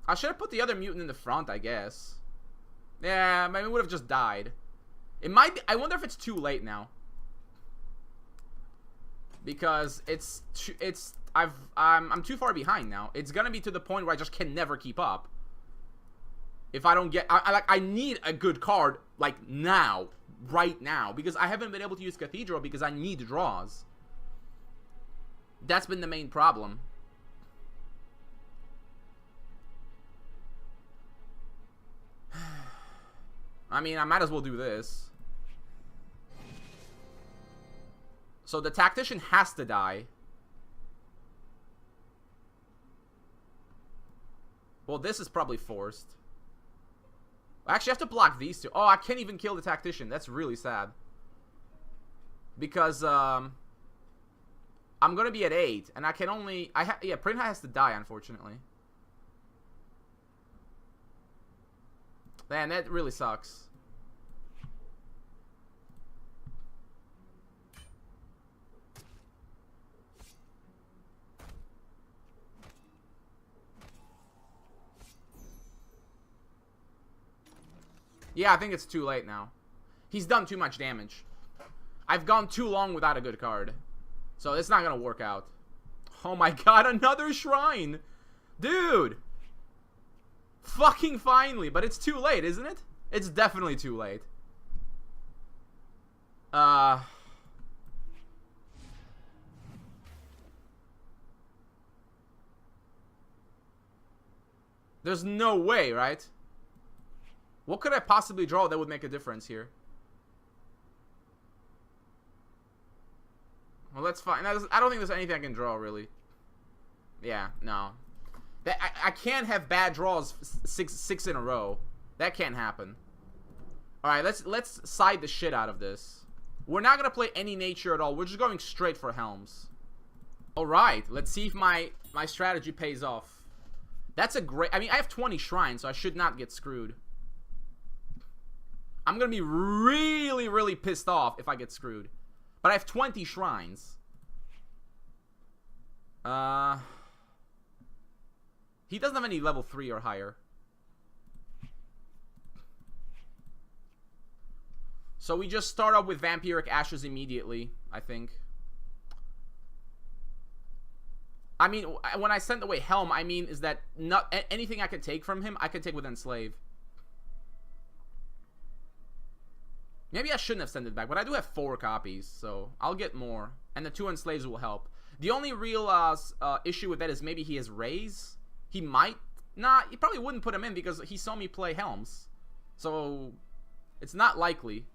I should have put the other Mutant in the front, I guess. Yeah, maybe it would have just died. It might be, I wonder if it's too late now. Because I'm too far behind now. It's gonna be to the point where I just can never keep up. If I don't get, I need a good card like now, right now, because I haven't been able to use Cathedral because I need draws. That's been the main problem. I mean, I might as well do this. So the Tactician has to die. Well, this is probably forced. Actually, I have to block these two. Oh, I can't even kill the Tactician. That's really sad. Because, I'm gonna be at 8, and I can only... yeah, Prinha has to die, unfortunately. Man, that really sucks. Yeah, I think it's too late now. He's done too much damage. I've gone too long without a good card. So it's not gonna work out. Oh my god, another Shrine! Dude! Fucking finally, but it's too late, isn't it? It's definitely too late. There's no way, right? What could I possibly draw that would make a difference here? Well, that's fine. I don't think there's anything I can draw, really. Yeah, no. I can't have bad draws six in a row. That can't happen. Alright, let's side the shit out of this. We're not going to play any nature at all. We're just going straight for Helms. Alright, let's see if my strategy pays off. That's a great... I mean, I have 20 Shrines, so I should not get screwed. I'm going to be really, really pissed off if I get screwed. But I have 20 Shrines. He doesn't have any level 3 or higher. So we just start up with Vampiric Ashes immediately, I think. I mean, when I sent away Helm, I mean is that not anything I could take from him, I could take with Enslave. Maybe I shouldn't have sent it back, but I do have 4 copies, so I'll get more. And the 2 Enslaves will help. The only real issue with that is maybe he has Raise. He might not. He probably wouldn't put him in because he saw me play Helms. So, it's not likely.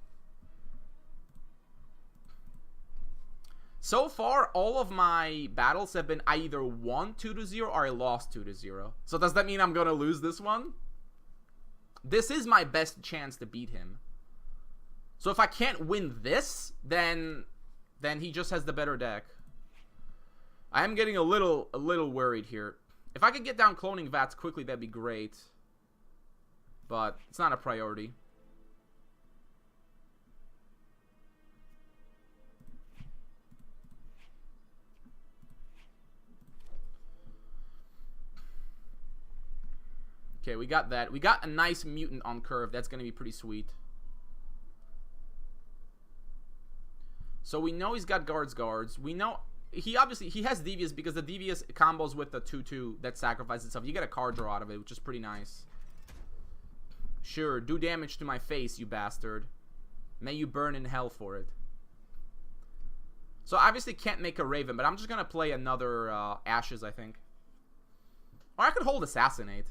So far, all of my battles have been I either won 2-0 or I lost 2-0. So does that mean I'm going to lose this one? This is my best chance to beat him. So if I can't win this, then he just has the better deck. I am getting a little worried here. If I could get down Cloning Vats quickly, that'd be great. But it's not a priority. Okay, we got that. We got a nice mutant on curve. That's gonna be pretty sweet. So we know he's got guards. We know he has devious because the devious combos with the 2/2 that sacrifices itself. You get a card draw out of it, which is pretty nice. Sure, do damage to my face, you bastard. May you burn in hell for it. So obviously can't make a Raven, but I'm just gonna play another Ashes, I think. Or I could hold Assassinate.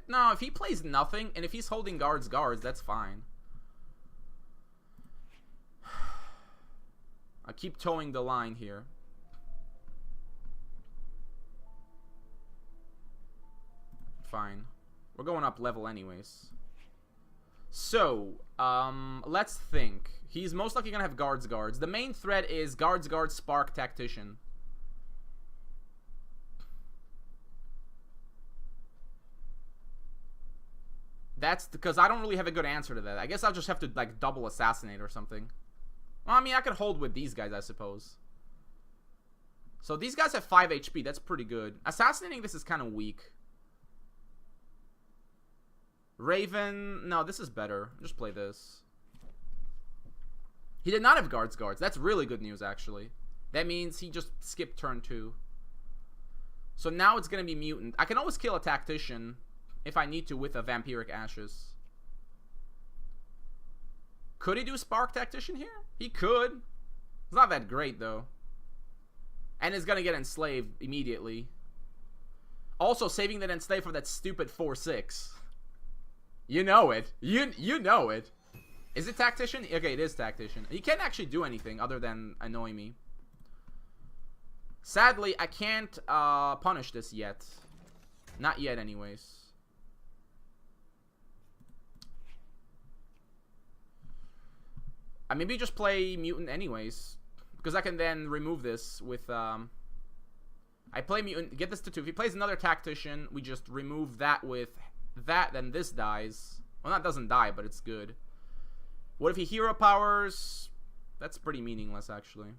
No, if he plays nothing, and if he's holding guards, that's fine. I keep towing the line here. Fine. We're going up level anyways. So, let's think. He's most likely gonna have guards. The main threat is guards, spark, tactician. That's because I don't really have a good answer to that. I guess I'll just have to, like, double assassinate or something. Well, I mean, I could hold with these guys, I suppose. So these guys have 5 HP. That's pretty good. Assassinating this is kind of weak. Raven. No, this is better. Just play this. He did not have guards. That's really good news, actually. That means he just skipped turn 2. So now it's going to be mutant. I can always kill a tactician if I need to with a vampiric ashes. Could he do spark tactician here? He could. It's not that great, though. And is going to get enslaved immediately. Also, saving that enslave for that stupid 4/6. You know it. You know it. Is it tactician? Okay, it is tactician. He can't actually do anything other than annoy me. Sadly, I can't punish this yet. Not yet, anyways. I maybe just play mutant anyways, because I can then remove this with I play mutant, get this to 2. If he plays another tactician, we just remove that with that, then this dies. Well, that doesn't die, but it's good. What if he hero powers? That's pretty meaningless, actually.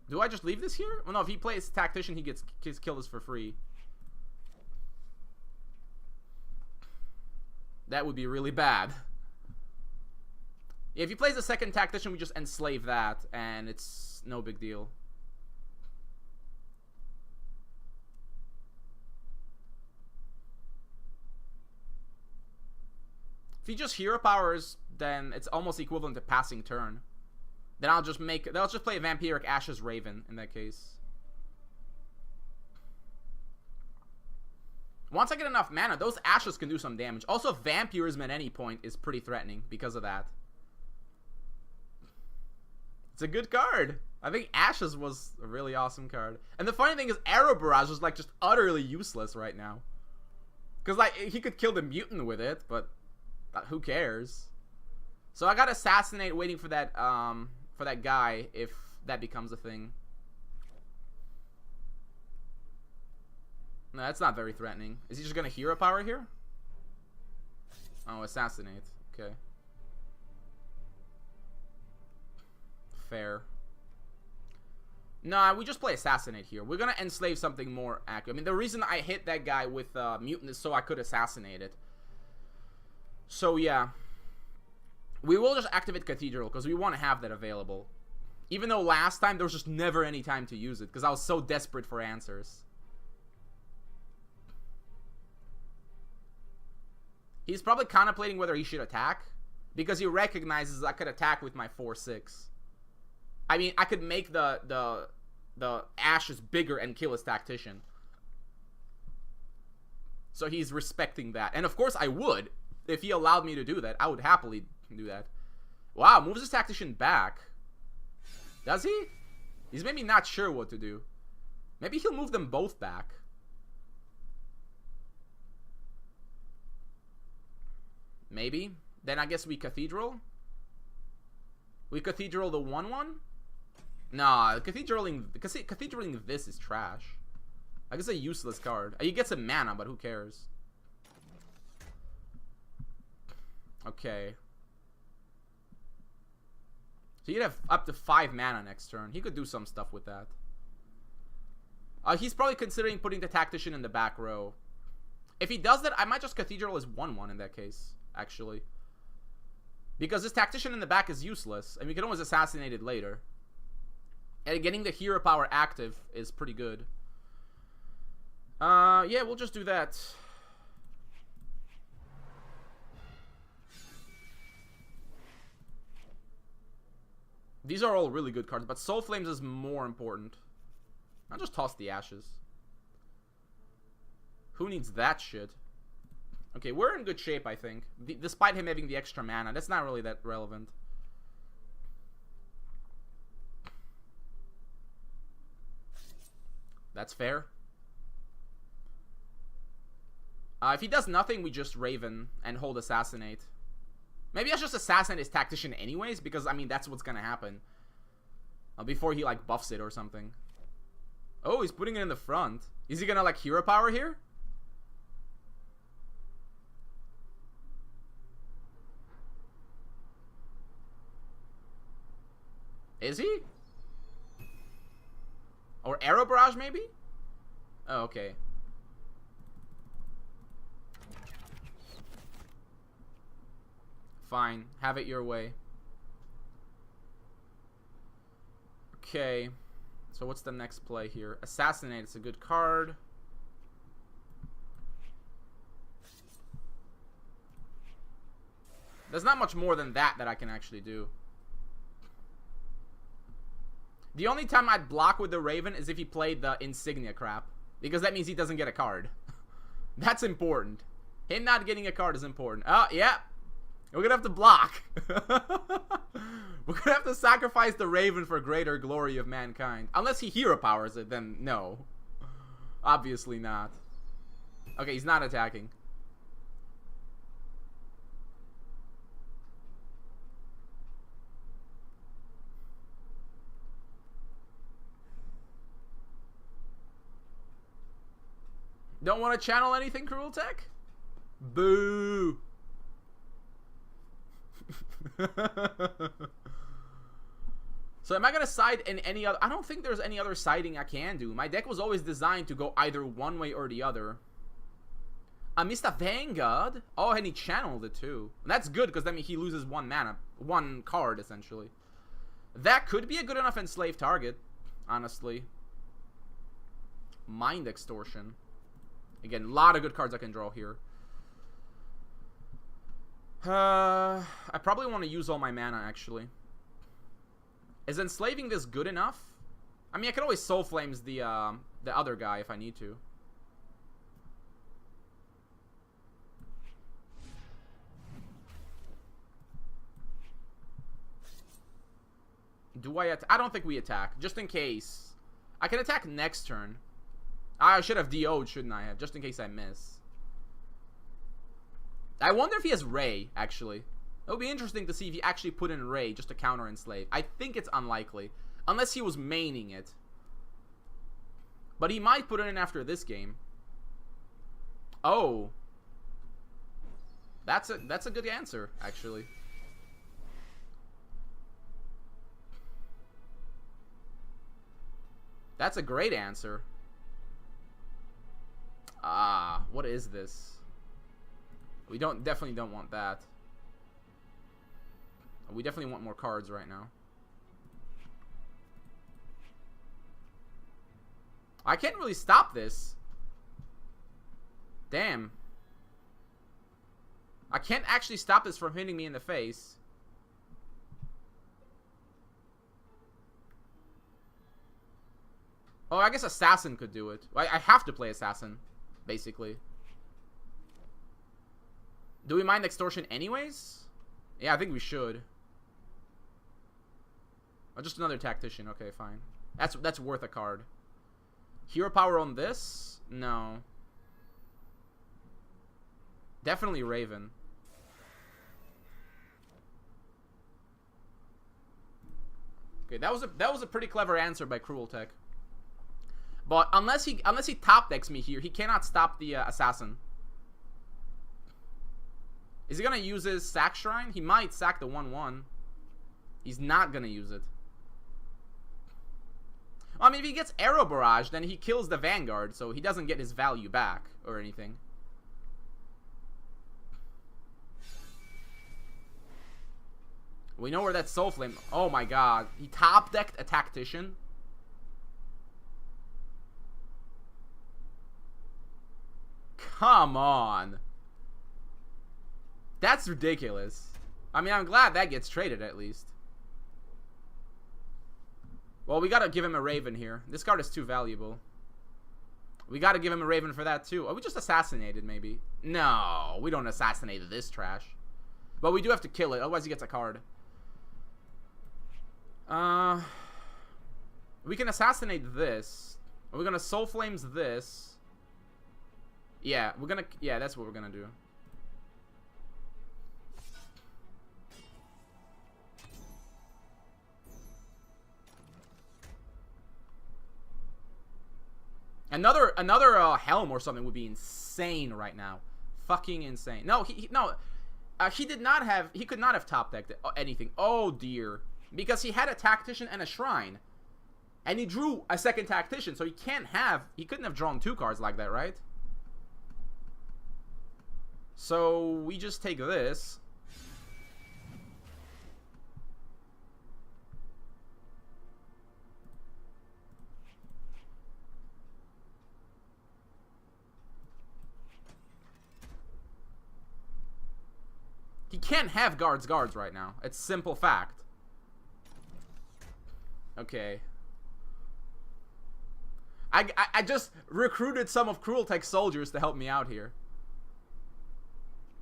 Do I just leave this here? Well, no, if he plays tactician, he gets killed us for free. That would be really bad. If he plays a second tactician, we just enslave that, and it's no big deal. If he just hero powers, then it's almost equivalent to passing turn. Then I'll just play a vampiric Ashes Raven in that case. Once I get enough mana, those Ashes can do some damage. Also, Vampirism at any point is pretty threatening because of that. It's a good card. I think Ashes was a really awesome card. And the funny thing is, Arrow Barrage is, like, just utterly useless right now. Because, like, he could kill the mutant with it, but who cares? So I got Assassinate waiting for that guy if that becomes a thing. No, that's not very threatening. Is he just gonna hero power here? Oh, Assassinate. Okay. Fair. Nah, we just play Assassinate here. We're gonna enslave something more accurate. I mean, the reason I hit that guy with Mutant is so I could assassinate it. So, yeah. We will just activate Cathedral, because we want to have that available. Even though last time, there was just never any time to use it, because I was so desperate for answers. He's probably contemplating whether he should attack, because he recognizes I could attack with my 4/6. I mean, I could make the Ashes bigger and kill his tactician. So he's respecting that. And of course I would. If he allowed me to do that, I would happily do that. Wow, moves his tactician back. Does he? He's maybe not sure what to do. Maybe he'll move them both back. Maybe. Then I guess we Cathedral. We Cathedral the 1/1? Nah, cathedraling this is trash. I guess a useless card. He gets a mana, but who cares? Okay. He'd have up to 5 mana next turn. He could do some stuff with that. He's probably considering putting the Tactician in the back row. If he does that, I might just Cathedral as 1/1 in that case, actually. Because this Tactician in the back is useless, and we can always assassinate it later. And getting the hero power active is pretty good. Yeah, we'll just do that. These are all really good cards, but Soul Flames is more important. I'll just toss the Ashes. Who needs that shit? Okay, we're in good shape, I think. Despite him having the extra mana, that's not really that relevant. That's fair. If he does nothing, we just Raven and hold Assassinate. Maybe I should just Assassinate his Tactician anyways, because, I mean, that's what's gonna happen. Before he, like, buffs it or something. Oh, he's putting it in the front. Is he gonna, like, hero power here? Is he? Or Arrow Barrage, maybe? Oh, okay. Fine. Have it your way. Okay. So what's the next play here? Assassinate. It's a good card. There's not much more than that I can actually do. The only time I'd block with the Raven is if he played the Insignia crap. Because that means he doesn't get a card. That's important. Him not getting a card is important. Oh, yeah. We're gonna have to block. We're gonna have to sacrifice the Raven for greater glory of mankind. Unless he hero powers it, then no. Obviously not. Okay, he's not attacking. Don't want to channel anything, Cruel TeK? Boo! So am I gonna side in any other? I don't think there's any other siding I can do. My deck was always designed to go either one way or the other. Mr. Vanguard. Oh, and he channeled it too. That's good because that means he loses 1 mana, 1 card essentially. That could be a good enough enslaved target, honestly. Mind Extortion. Again, a lot of good cards I can draw here. I probably want to use all my mana, actually. Is enslaving this good enough? I mean, I could always Soul Flames the other guy if I need to. Do I I don't think we attack, just in case. I can attack next turn. I should have DO'd, shouldn't I have? Just in case I miss. I wonder if he has Ray, actually. It would be interesting to see if he actually put in Ray just to counter Enslave. I think it's unlikely. Unless he was maining it. But he might put it in after this game. Oh. That's a good answer, actually. That's a great answer. What is this? We definitely don't want that. We definitely want more cards right now. I can't really stop this. Damn. I can't actually stop this from hitting me in the face. Oh, I guess Assassin could do it. I have to play Assassin, basically. Do we mind Extortion anyways? Yeah, I think we should. Oh, just another Tactician. Okay, fine. That's worth a card. Hero power on this? No. Definitely Raven. Okay, that was a pretty clever answer by Cruel TeK. But unless he top decks me here, he cannot stop the Assassin. Is he gonna use his sack shrine? He might sack the 1/1. He's not gonna use it. I mean, if he gets Arrow Barrage, then he kills the Vanguard, so he doesn't get his value back or anything. We know where that Soul Flame... Oh my god. He top-decked a Tactician. Come on. That's ridiculous. I mean, I'm glad that gets traded at least. Well, we gotta give him a Raven here. This card is too valuable. We gotta give him a Raven for that too. Oh, we just assassinated maybe. No, we don't assassinate this trash. But we do have to kill it, otherwise he gets a card. We can assassinate this. We're gonna Soul Flames this. Yeah, we're gonna... Yeah, that's what we're gonna do. Another Helm or something would be insane right now. Fucking insane. No, he did not have... He could not have top-decked anything. Oh, dear. Because he had a Tactician and a Shrine. And he drew a second Tactician, so he can't have... He couldn't have drawn 2 cards like that, right? So, we just take this. He can't have guards right now. It's simple fact. Okay. I just recruited some of Cruel TeK soldiers to help me out here.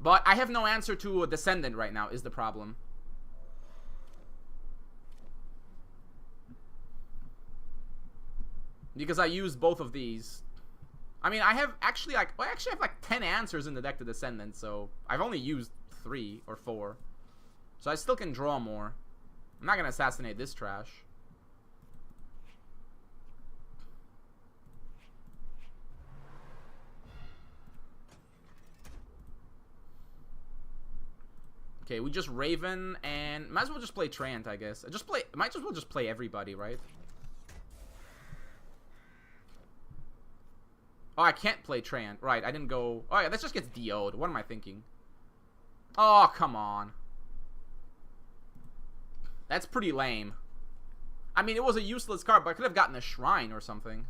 But I have no answer to a Descendant right now, is the problem. Because I used both of these. I mean, I have actually like... Well, I actually have like 10 answers in the deck to Descendant, so... I've only used 3 or 4. So I still can draw more. I'm not gonna assassinate this trash. Okay, we just Raven and might as well just play Trant, I guess. Might as well just play everybody, right? Oh, I can't play Trant. Right, I didn't go... Oh, yeah, that just gets DO'd. What am I thinking? Oh, come on. That's pretty lame. I mean, it was a useless card, but I could have gotten a Shrine or something.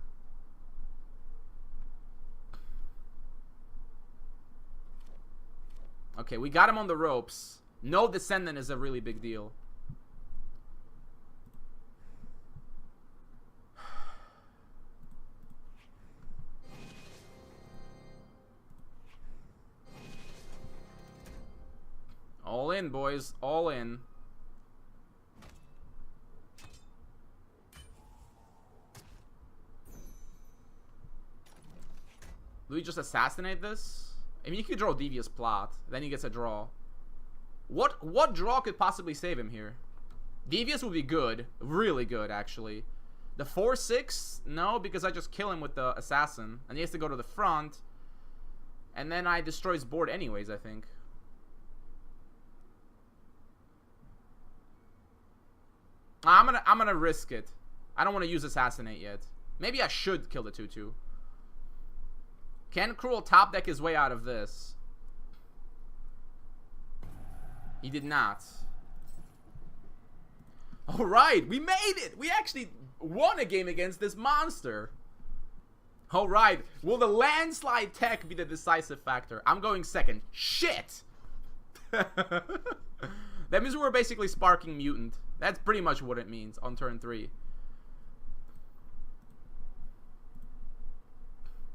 Okay, we got him on the ropes. No Descendant is a really big deal. All in, boys. All in. Do we just assassinate this? I mean, you could draw Devious Plot. Then he gets a draw. What draw could possibly save him here? Devious would be good. Really good, actually. The 4-6? No, because I just kill him with the Assassin. And he has to go to the front. And then I destroy his board anyways, I think. I'm gonna risk it. I don't want to use Assassinate yet. Maybe I should kill the 2-2. Can Cruel top deck his way out of this? He did not. Alright, we made it! We actually won a game against this monster. Alright, will the landslide TeK be the decisive factor? I'm going second. Shit! That means we're basically sparking Mutant. That's pretty much what it means on turn 3.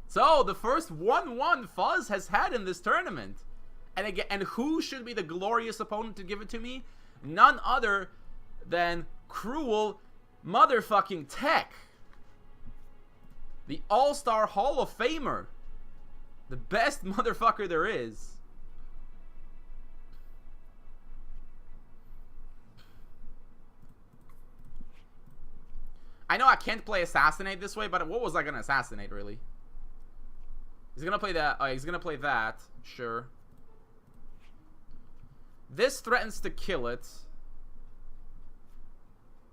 So, the first 1-1 Fuzz has had in this tournament. And again, and who should be the glorious opponent to give it to me? None other than Cruel motherfucking TeK. The All-Star Hall of Famer. The best motherfucker there is. I know I can't play Assassinate this way, but what was I gonna assassinate, really? He's gonna play that. Oh, he's gonna play that. Sure. This threatens to kill it.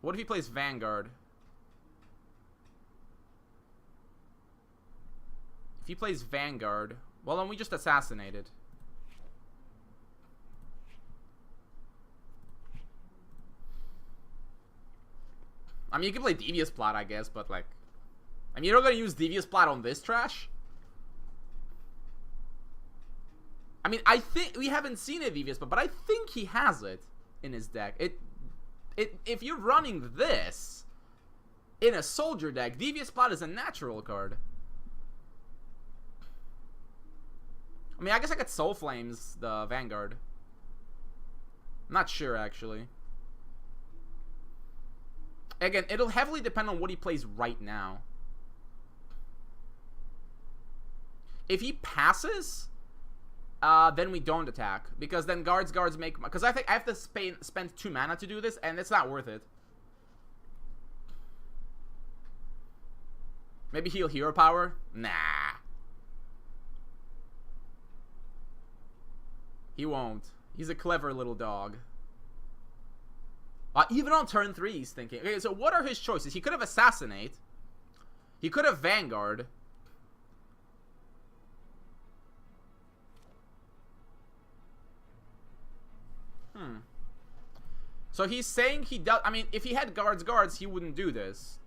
What if he plays Vanguard? If he plays Vanguard, well, then we just assassinate it. I mean, you can play Devious Plot, I guess, but, like... I mean, you're not gonna use Devious Plot on this trash? I mean, I think... We haven't seen a Devious Plot, but I think he has it in his deck. If you're running this in a Soldier deck, Devious Plot is a natural card. I mean, I guess I could Soul Flames the Vanguard. I'm not sure, actually. Again, it'll heavily depend on what he plays right now. If he passes, then we don't attack. Because then guards make... Because I think I have to spend 2 mana to do this, and it's not worth it. Maybe he'll Hero Power? Nah. He won't. He's a clever little dog. Even on turn 3, he's thinking. Okay, so what are his choices? He could have Assassinate. He could have Vanguard. So he's saying he does... I mean, if he had guards, he wouldn't do this.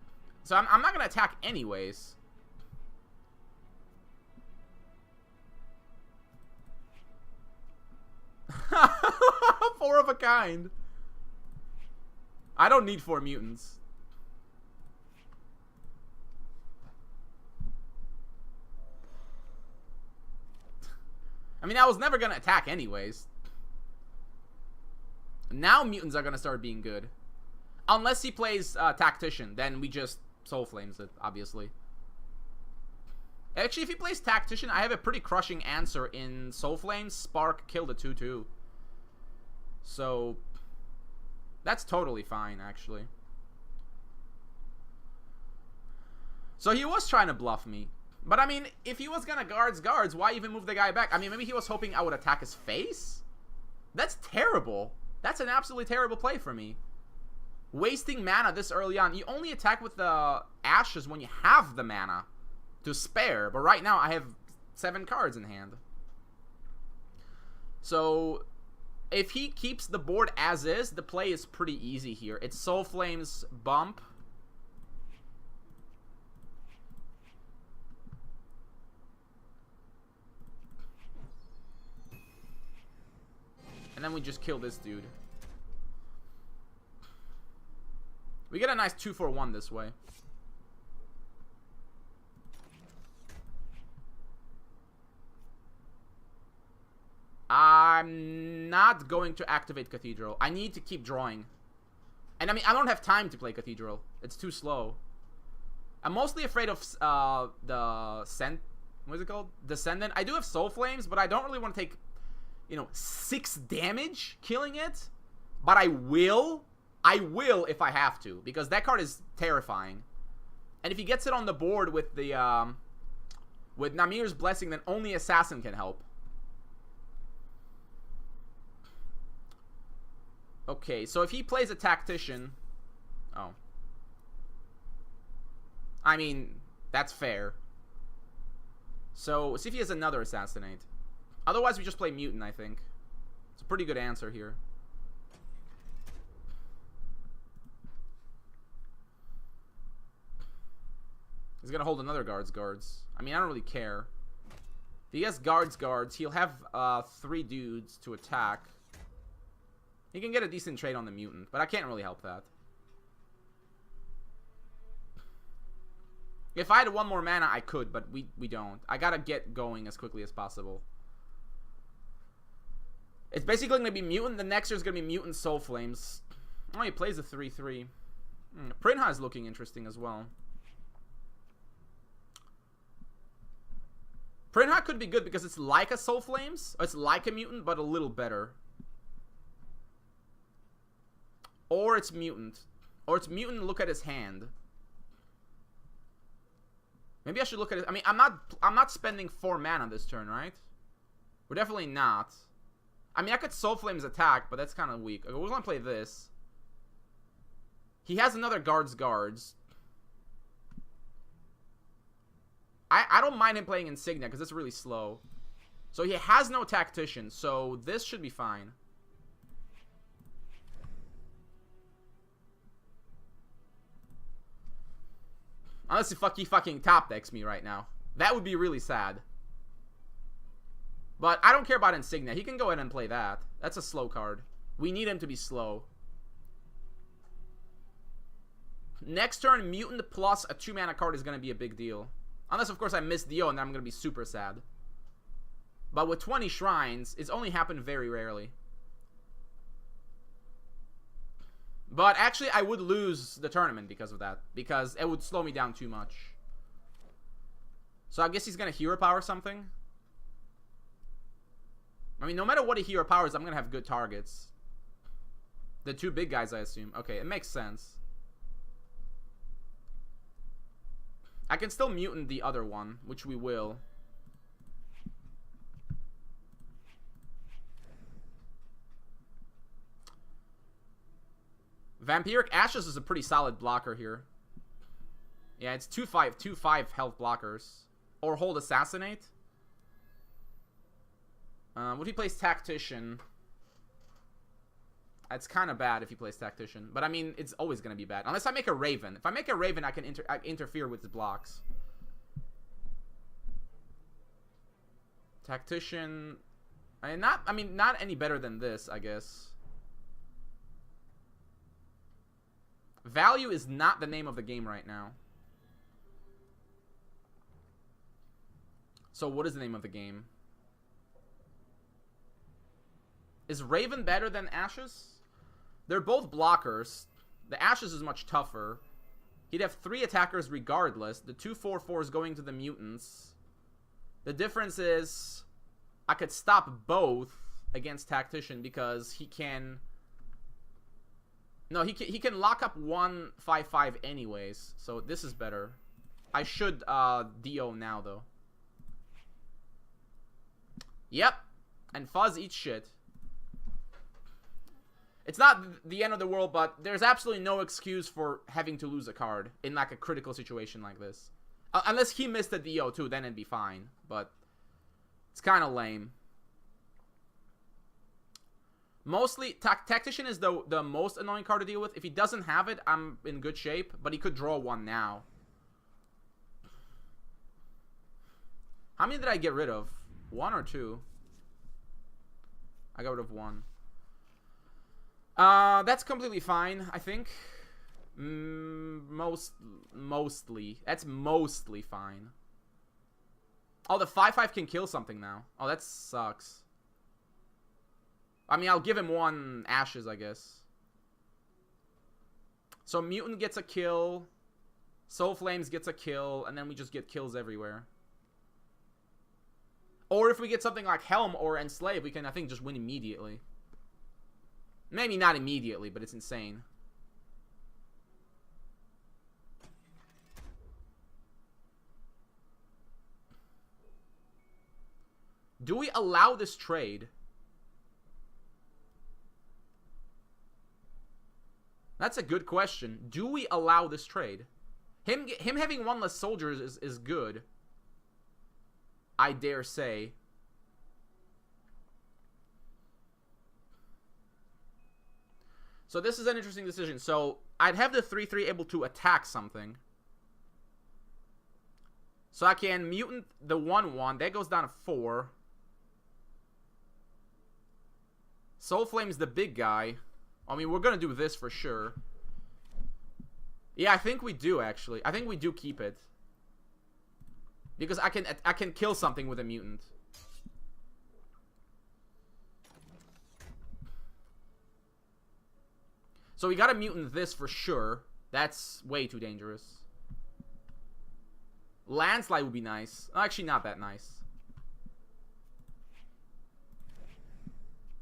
So I'm not going to attack anyways. Four of a kind. I don't need 4 mutants. I mean, I was never gonna attack anyways. Now mutants are gonna start being good. Unless he plays Tactician, then we just Soul Flames it, obviously. Actually, if he plays Tactician, I have a pretty crushing answer in Soul Flames. Spark, kill the 2/2. So... that's totally fine, actually. So he was trying to bluff me. But, I mean, if he was gonna guards, why even move the guy back? I mean, maybe he was hoping I would attack his face? That's terrible. That's an absolutely terrible play for me. Wasting mana this early on. You only attack with the Ashes when you have the mana to spare. But right now, I have 7 cards in hand. So... if he keeps the board as is, the play is pretty easy here. It's Soul Flames bump. And then we just kill this dude. We get a nice 2-for-1 this way. I'm not going to activate Cathedral. I need to keep drawing. And I mean, I don't have time to play Cathedral. It's too slow. I'm mostly afraid of what is it called? Descendant. I do have Soul Flames, but I don't really want to take, you know, 6 damage killing it. But I will. I will if I have to, because that card is terrifying. And if he gets it on the board with the with Namir's Blessing, then only Assassin can help. Okay, so if he plays a Tactician... oh. I mean, that's fair. So, see if he has another Assassinate. Otherwise, we just play Mutant, I think. It's a pretty good answer here. He's gonna hold another guards. I mean, I don't really care. If he has guards, he'll have 3 dudes to attack. He can get a decent trade on the mutant, but I can't really help that. If I had 1 more mana, I could, but we don't. I gotta get going as quickly as possible. It's basically going to be mutant. The next year is going to be mutant Soul Flames. Oh, he plays a 3/3. Prinha is looking interesting as well. Prinha could be good because it's like a Soul Flames. It's like a mutant, but a little better. Or it's mutant. Or it's mutant and look at his hand. Maybe I should look at it. I mean, I'm not spending 4 mana this turn, right? We're definitely not. I mean, I could Soul Flames attack, but that's kind of weak. Okay, we're going to play this. He has another guards. I don't mind him playing Insignia because it's really slow. So he has no Tactician, so this should be fine. Unless he fucking top decks me right now. That would be really sad. But I don't care about Insignia. He can go ahead and play that. That's a slow card. We need him to be slow. Next turn, Mutant plus a 2-mana card is going to be a big deal. Unless, of course, I miss Dio and then I'm going to be super sad. But with 20 Shrines, it's only happened very rarely. But actually, I would lose the tournament because of that. Because it would slow me down too much. So I guess he's going to Hero Power something. I mean, no matter what he Hero Powers, I'm going to have good targets. The 2 big guys, I assume. Okay, it makes sense. I can still Mutant the other one, which we will. Vampiric Ashes is a pretty solid blocker here. Yeah, it's 2/5 health blockers. Or hold Assassinate. What if he plays Tactician? It's kind of bad if he plays Tactician. But I mean, it's always going to be bad. Unless I make a Raven. If I make a Raven, I can interfere with the blocks. Tactician. I mean, not any better than this, I guess. Value is not the name of the game right now. So what is the name of the game? Is Raven better than Ashes? They're both blockers. The Ashes is much tougher. He'd have 3 attackers regardless. The 2/4/4 is going to the mutants. The difference is I could stop both against Tactician because he can... No, he can lock up 1/5/5 anyways. So this is better. I should DO now, though. Yep. And Fuzz eats shit. It's not the end of the world, but there's absolutely no excuse for having to lose a card in like a critical situation like this. Unless he missed the DO too, then it'd be fine. But it's kind of lame. Mostly, Tactician is the most annoying card to deal with. If he doesn't have it, I'm in good shape. But he could draw 1 now. How many did I get rid of? 1 or 2? I got rid of 1. That's completely fine, I think. Mostly. That's mostly fine. Oh, the 5/5 can kill something now. Oh, that sucks. I mean, I'll give him 1 Ashes, I guess. So Mutant gets a kill. Soul Flames gets a kill. And then we just get kills everywhere. Or if we get something like Helm or Enslave, we can, I think, just win immediately. Maybe not immediately, but it's insane. Do we allow this trade? That's a good question. Do we allow this trade? Him having 1 less soldiers is good. I dare say. So this is an interesting decision. So I'd have the 3/3 able to attack something. So I can Mutant the 1/1. That goes down to 4. Soul Flame's the big guy. I mean, we're going to do this for sure. Yeah, I think we do, actually. I think we do keep it. Because I can kill something with a mutant. So we gotta mutant this for sure. That's way too dangerous. Landslide would be nice. Actually, not that nice.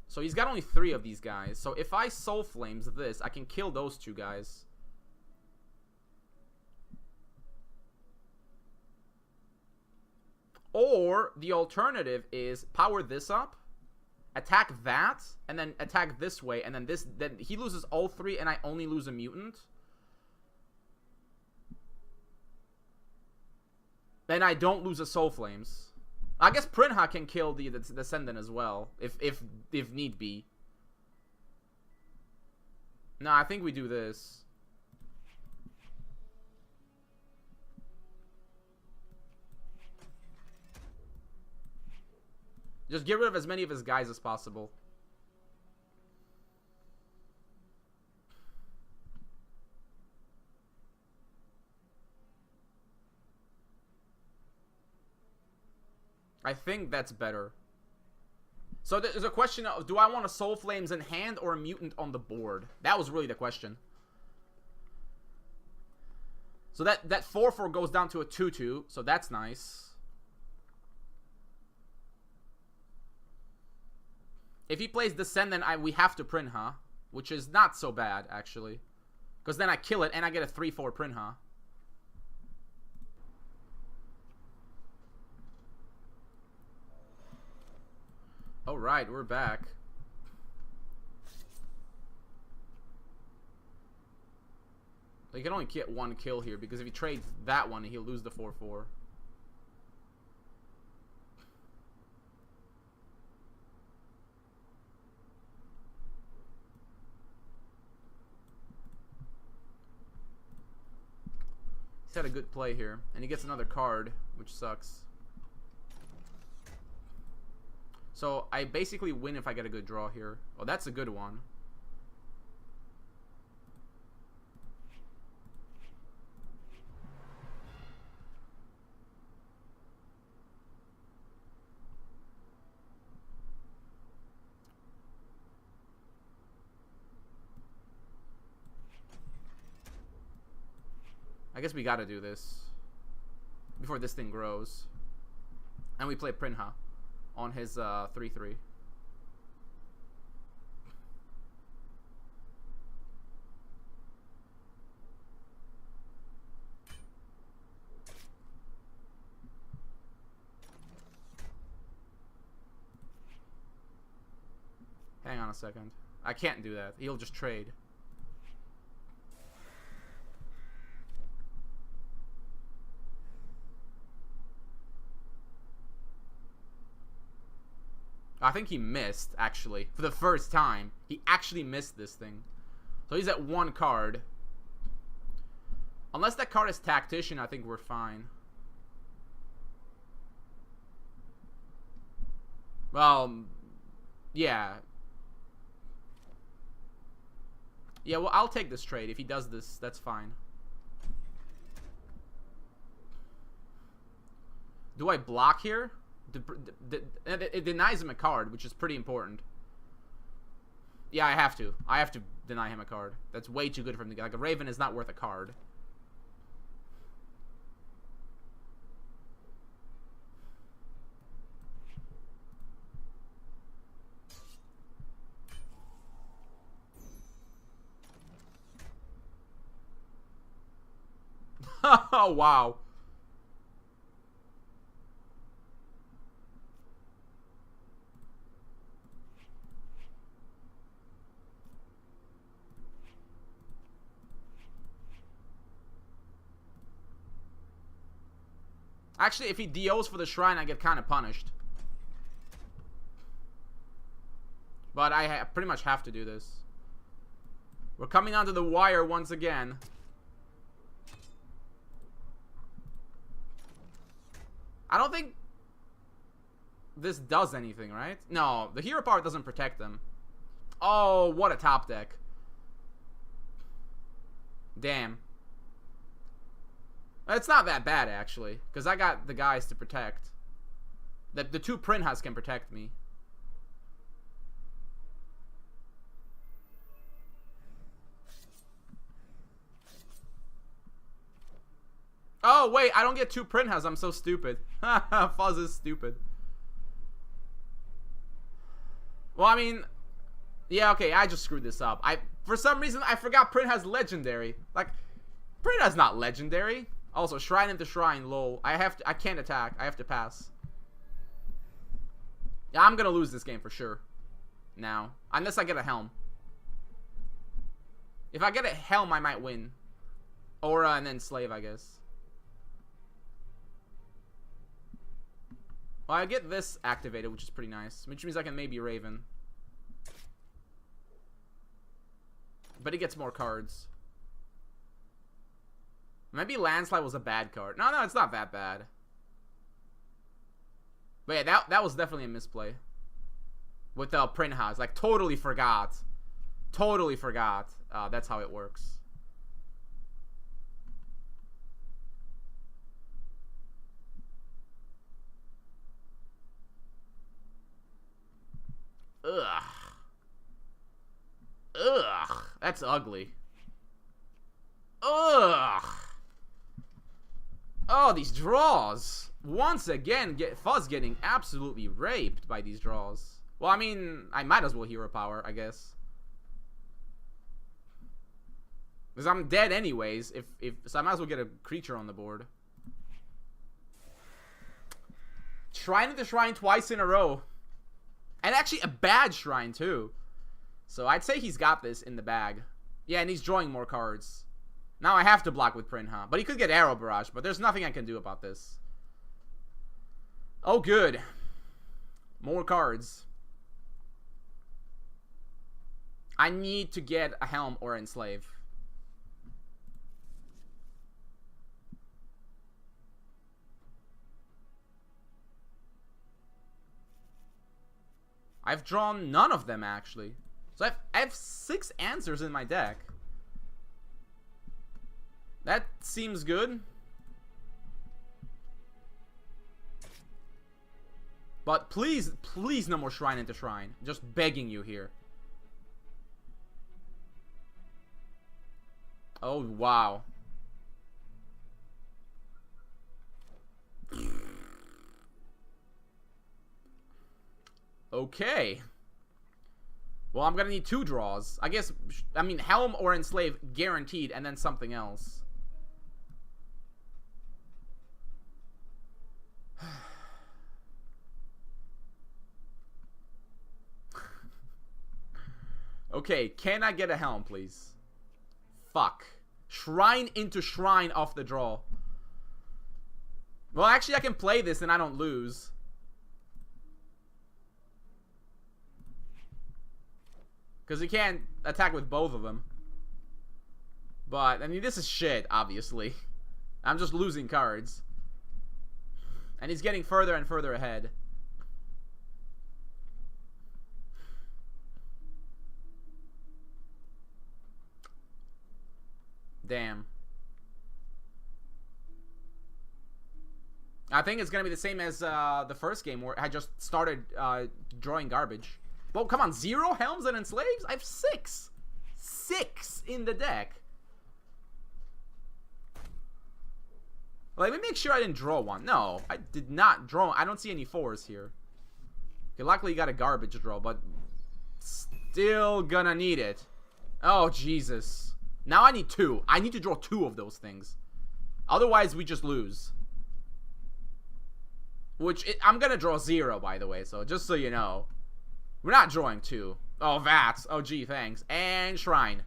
So he's got only 3 of these guys. So if I Soul Flames this, I can kill those 2 guys. Or the alternative is power this up, attack that, and then attack this way, and then this. Then he loses all 3, and I only lose a mutant. Then I don't lose a Soul Flames. I guess Prinha can kill the Descendant as well, if need be. No, I think we do this. Just get rid of as many of his guys as possible. I think that's better. So there's a question of, do I want a Soul Flames in hand or a Mutant on the board? That was really the question. So that 4/4 goes down to a 2/2, so that's nice. If he plays Descendant, we have to Prinha, which is not so bad, actually. Because then I kill it, and I get a 3/4 Prinha. Alright, we're back. He can only get one kill here, because if he trades that one, he'll lose the 4/4. He's had a good play here. And he gets another card, which sucks. So I basically win if I get a good draw here. Oh, that's a good one. I guess we gotta do this before this thing grows. And we play Prinha on his 3/3. Hang on a second. I can't do that. He'll just trade. I think he missed, actually. For the first time. He actually missed this thing. So he's at one card. Unless that card is Tactician, I think we're fine. Well, yeah. Yeah, well, I'll take this trade. If he does this, that's fine. Do I block here? It denies him a card, which is pretty important. Yeah, I have to. I have to deny him a card. That's way too good for him to get. Like, a Raven is not worth a card. Oh, wow. Actually, if he DOs for the shrine, I get kind of punished. But I pretty much have to do this. We're coming onto the wire once again. I don't think this does anything, right? No, the hero power doesn't protect them. Oh, what a top deck. Damn. It's not that bad, actually, because I got the guys to protect. The two Prinhas can protect me. Oh, wait, I don't get two Prinhas. I'm so stupid. Fuzz is stupid. Well, I mean, yeah, okay, I just screwed this up. For some reason, I forgot Prinha's legendary. Like, Prinha's not legendary. Also, shrine into shrine, lol. I can't attack. I have to pass. Yeah, I'm gonna lose this game for sure. Now. Unless I get a helm. If I get a helm, I might win. Aura and then slave, I guess. Well, I get this activated, which is pretty nice. Which means I can maybe Raven. But he gets more cards. Maybe Landslide was a bad card. No, it's not that bad. But yeah, that was definitely a misplay. With Prinha. Like, totally forgot. Totally forgot. That's how it works. Ugh. Ugh. That's ugly. Ugh. Oh, these draws. Once again, Fuzz getting absolutely raped by these draws. Well, I mean, I might as well Hero Power, I guess. Because I'm dead anyways, so I might as well get a creature on the board. Shrine into Shrine twice in a row. And actually a bad Shrine, too. So I'd say he's got this in the bag. Yeah, and he's drawing more cards. Now I have to block with Prinha. But he could get Arrow Barrage, but there's nothing I can do about this. Oh, good. More cards. I need to get a Helm or Enslave. I've drawn none of them, actually. So I have 6 answers in my deck. That seems good. But please, please no more Shrine into Shrine. Just begging you here. Oh, wow. Okay. Well, I'm gonna need 2 draws. I guess, I mean, Helm or Enslave guaranteed, and then something else. Okay, can I get a Helm, please? Fuck. Shrine into Shrine off the draw. Well, actually, I can play this and I don't lose. Because he can't attack with both of them. But, I mean, this is shit, obviously. I'm just losing cards. And he's getting further and further ahead. Damn. I think it's going to be the same as the first game where I just started drawing garbage. Well, come on. 0 Helms and Enslaves? I have 6. 6 in the deck. Well, let me make sure I didn't draw one. No, I did not draw. I don't see any 4s here. Okay, luckily you got a garbage draw, but still gonna need it. Oh, Jesus. Now I need 2. I need to draw 2 of those things. Otherwise, we just lose. I'm gonna draw 0, by the way, so just so you know. We're not drawing 2. Oh, Vats. Oh, gee, thanks. And Shrine.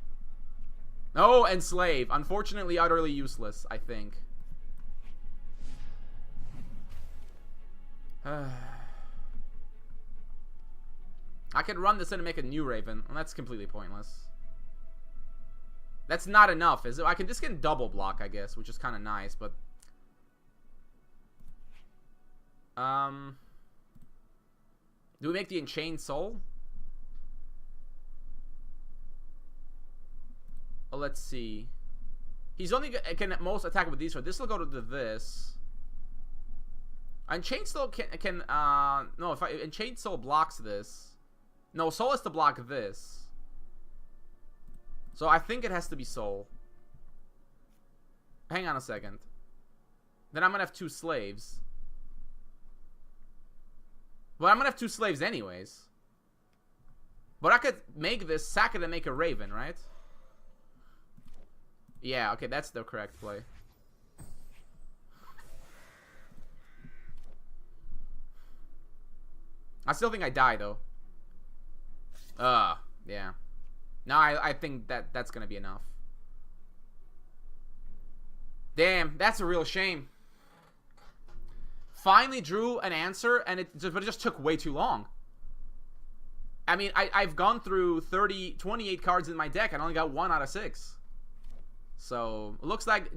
Oh, Enslave. Unfortunately, utterly useless, I think. I could run this in and make a new Raven, and that's completely pointless. That's not enough, is it? I can just get double block, I guess, which is kind of nice, but... Do we make the Enchained Soul? Oh, let's see. He's only can at most attack with these, so this will go to this. Enchained Soul can no, if Enchained Soul blocks this. No, Soul has to block this. So I think it has to be Soul. Hang on a second. Then I'm gonna have 2 slaves. But I'm gonna have 2 slaves anyways. But I could make this, sack it, and make a Raven, right? Yeah, okay, that's the correct play. I still think I die, though. Yeah. No, I think that's gonna be enough. Damn, that's a real shame. finally drew an answer, and but it just took way too long. I mean, I've gone through 28 cards in my deck, and I only got 1 out of 6. So, it looks like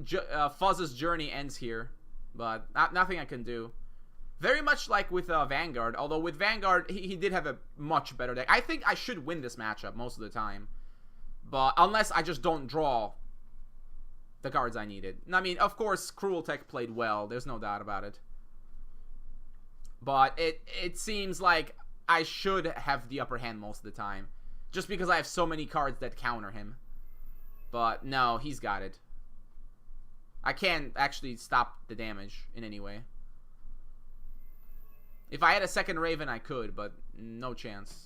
Fuzz's journey ends here, but nothing I can do. Very much like with Vanguard, although with Vanguard, he did have a much better deck. I think I should win this matchup most of the time, but unless I just don't draw the cards I needed. I mean, of course, TeK played well. There's no doubt about it. But it seems like I should have the upper hand most of the time, just because I have so many cards that counter him. But no, he's got it. I can't actually stop the damage in any way. If I had a second Raven, I could, but no chance.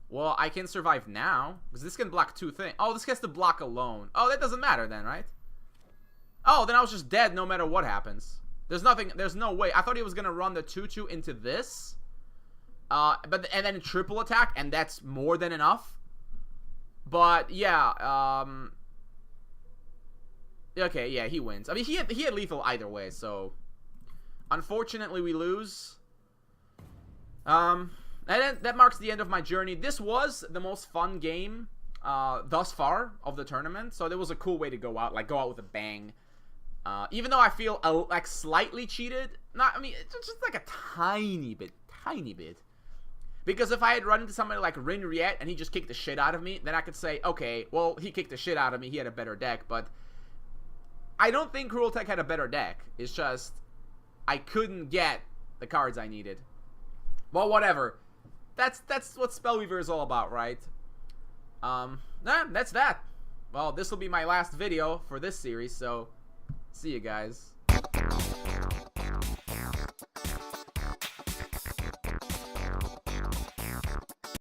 Well, I can survive now, because this can block 2 things. Oh, this gets to block alone. Oh, that doesn't matter then, right? Oh, then I was just dead no matter what happens. There's no way. I thought he was going to run the 2/2 into this. And then triple attack, and that's more than enough. But, yeah, okay, yeah, he wins. I mean, he had lethal either way, so unfortunately we lose. And then that marks the end of my journey. This was the most fun game thus far of the tournament, so there was a cool way to go out, like go out with a bang. Even though I feel like slightly cheated, I mean, it's just like a tiny bit. Because if I had run into somebody like Rin Riet and he just kicked the shit out of me, then I could say, okay, well, he kicked the shit out of me, he had a better deck, but I don't think TeK had a better deck. It's just, I couldn't get the cards I needed. Well, whatever. That's what Spellweaver is all about, right? That's that. Well, this will be my last video for this series, so see you guys.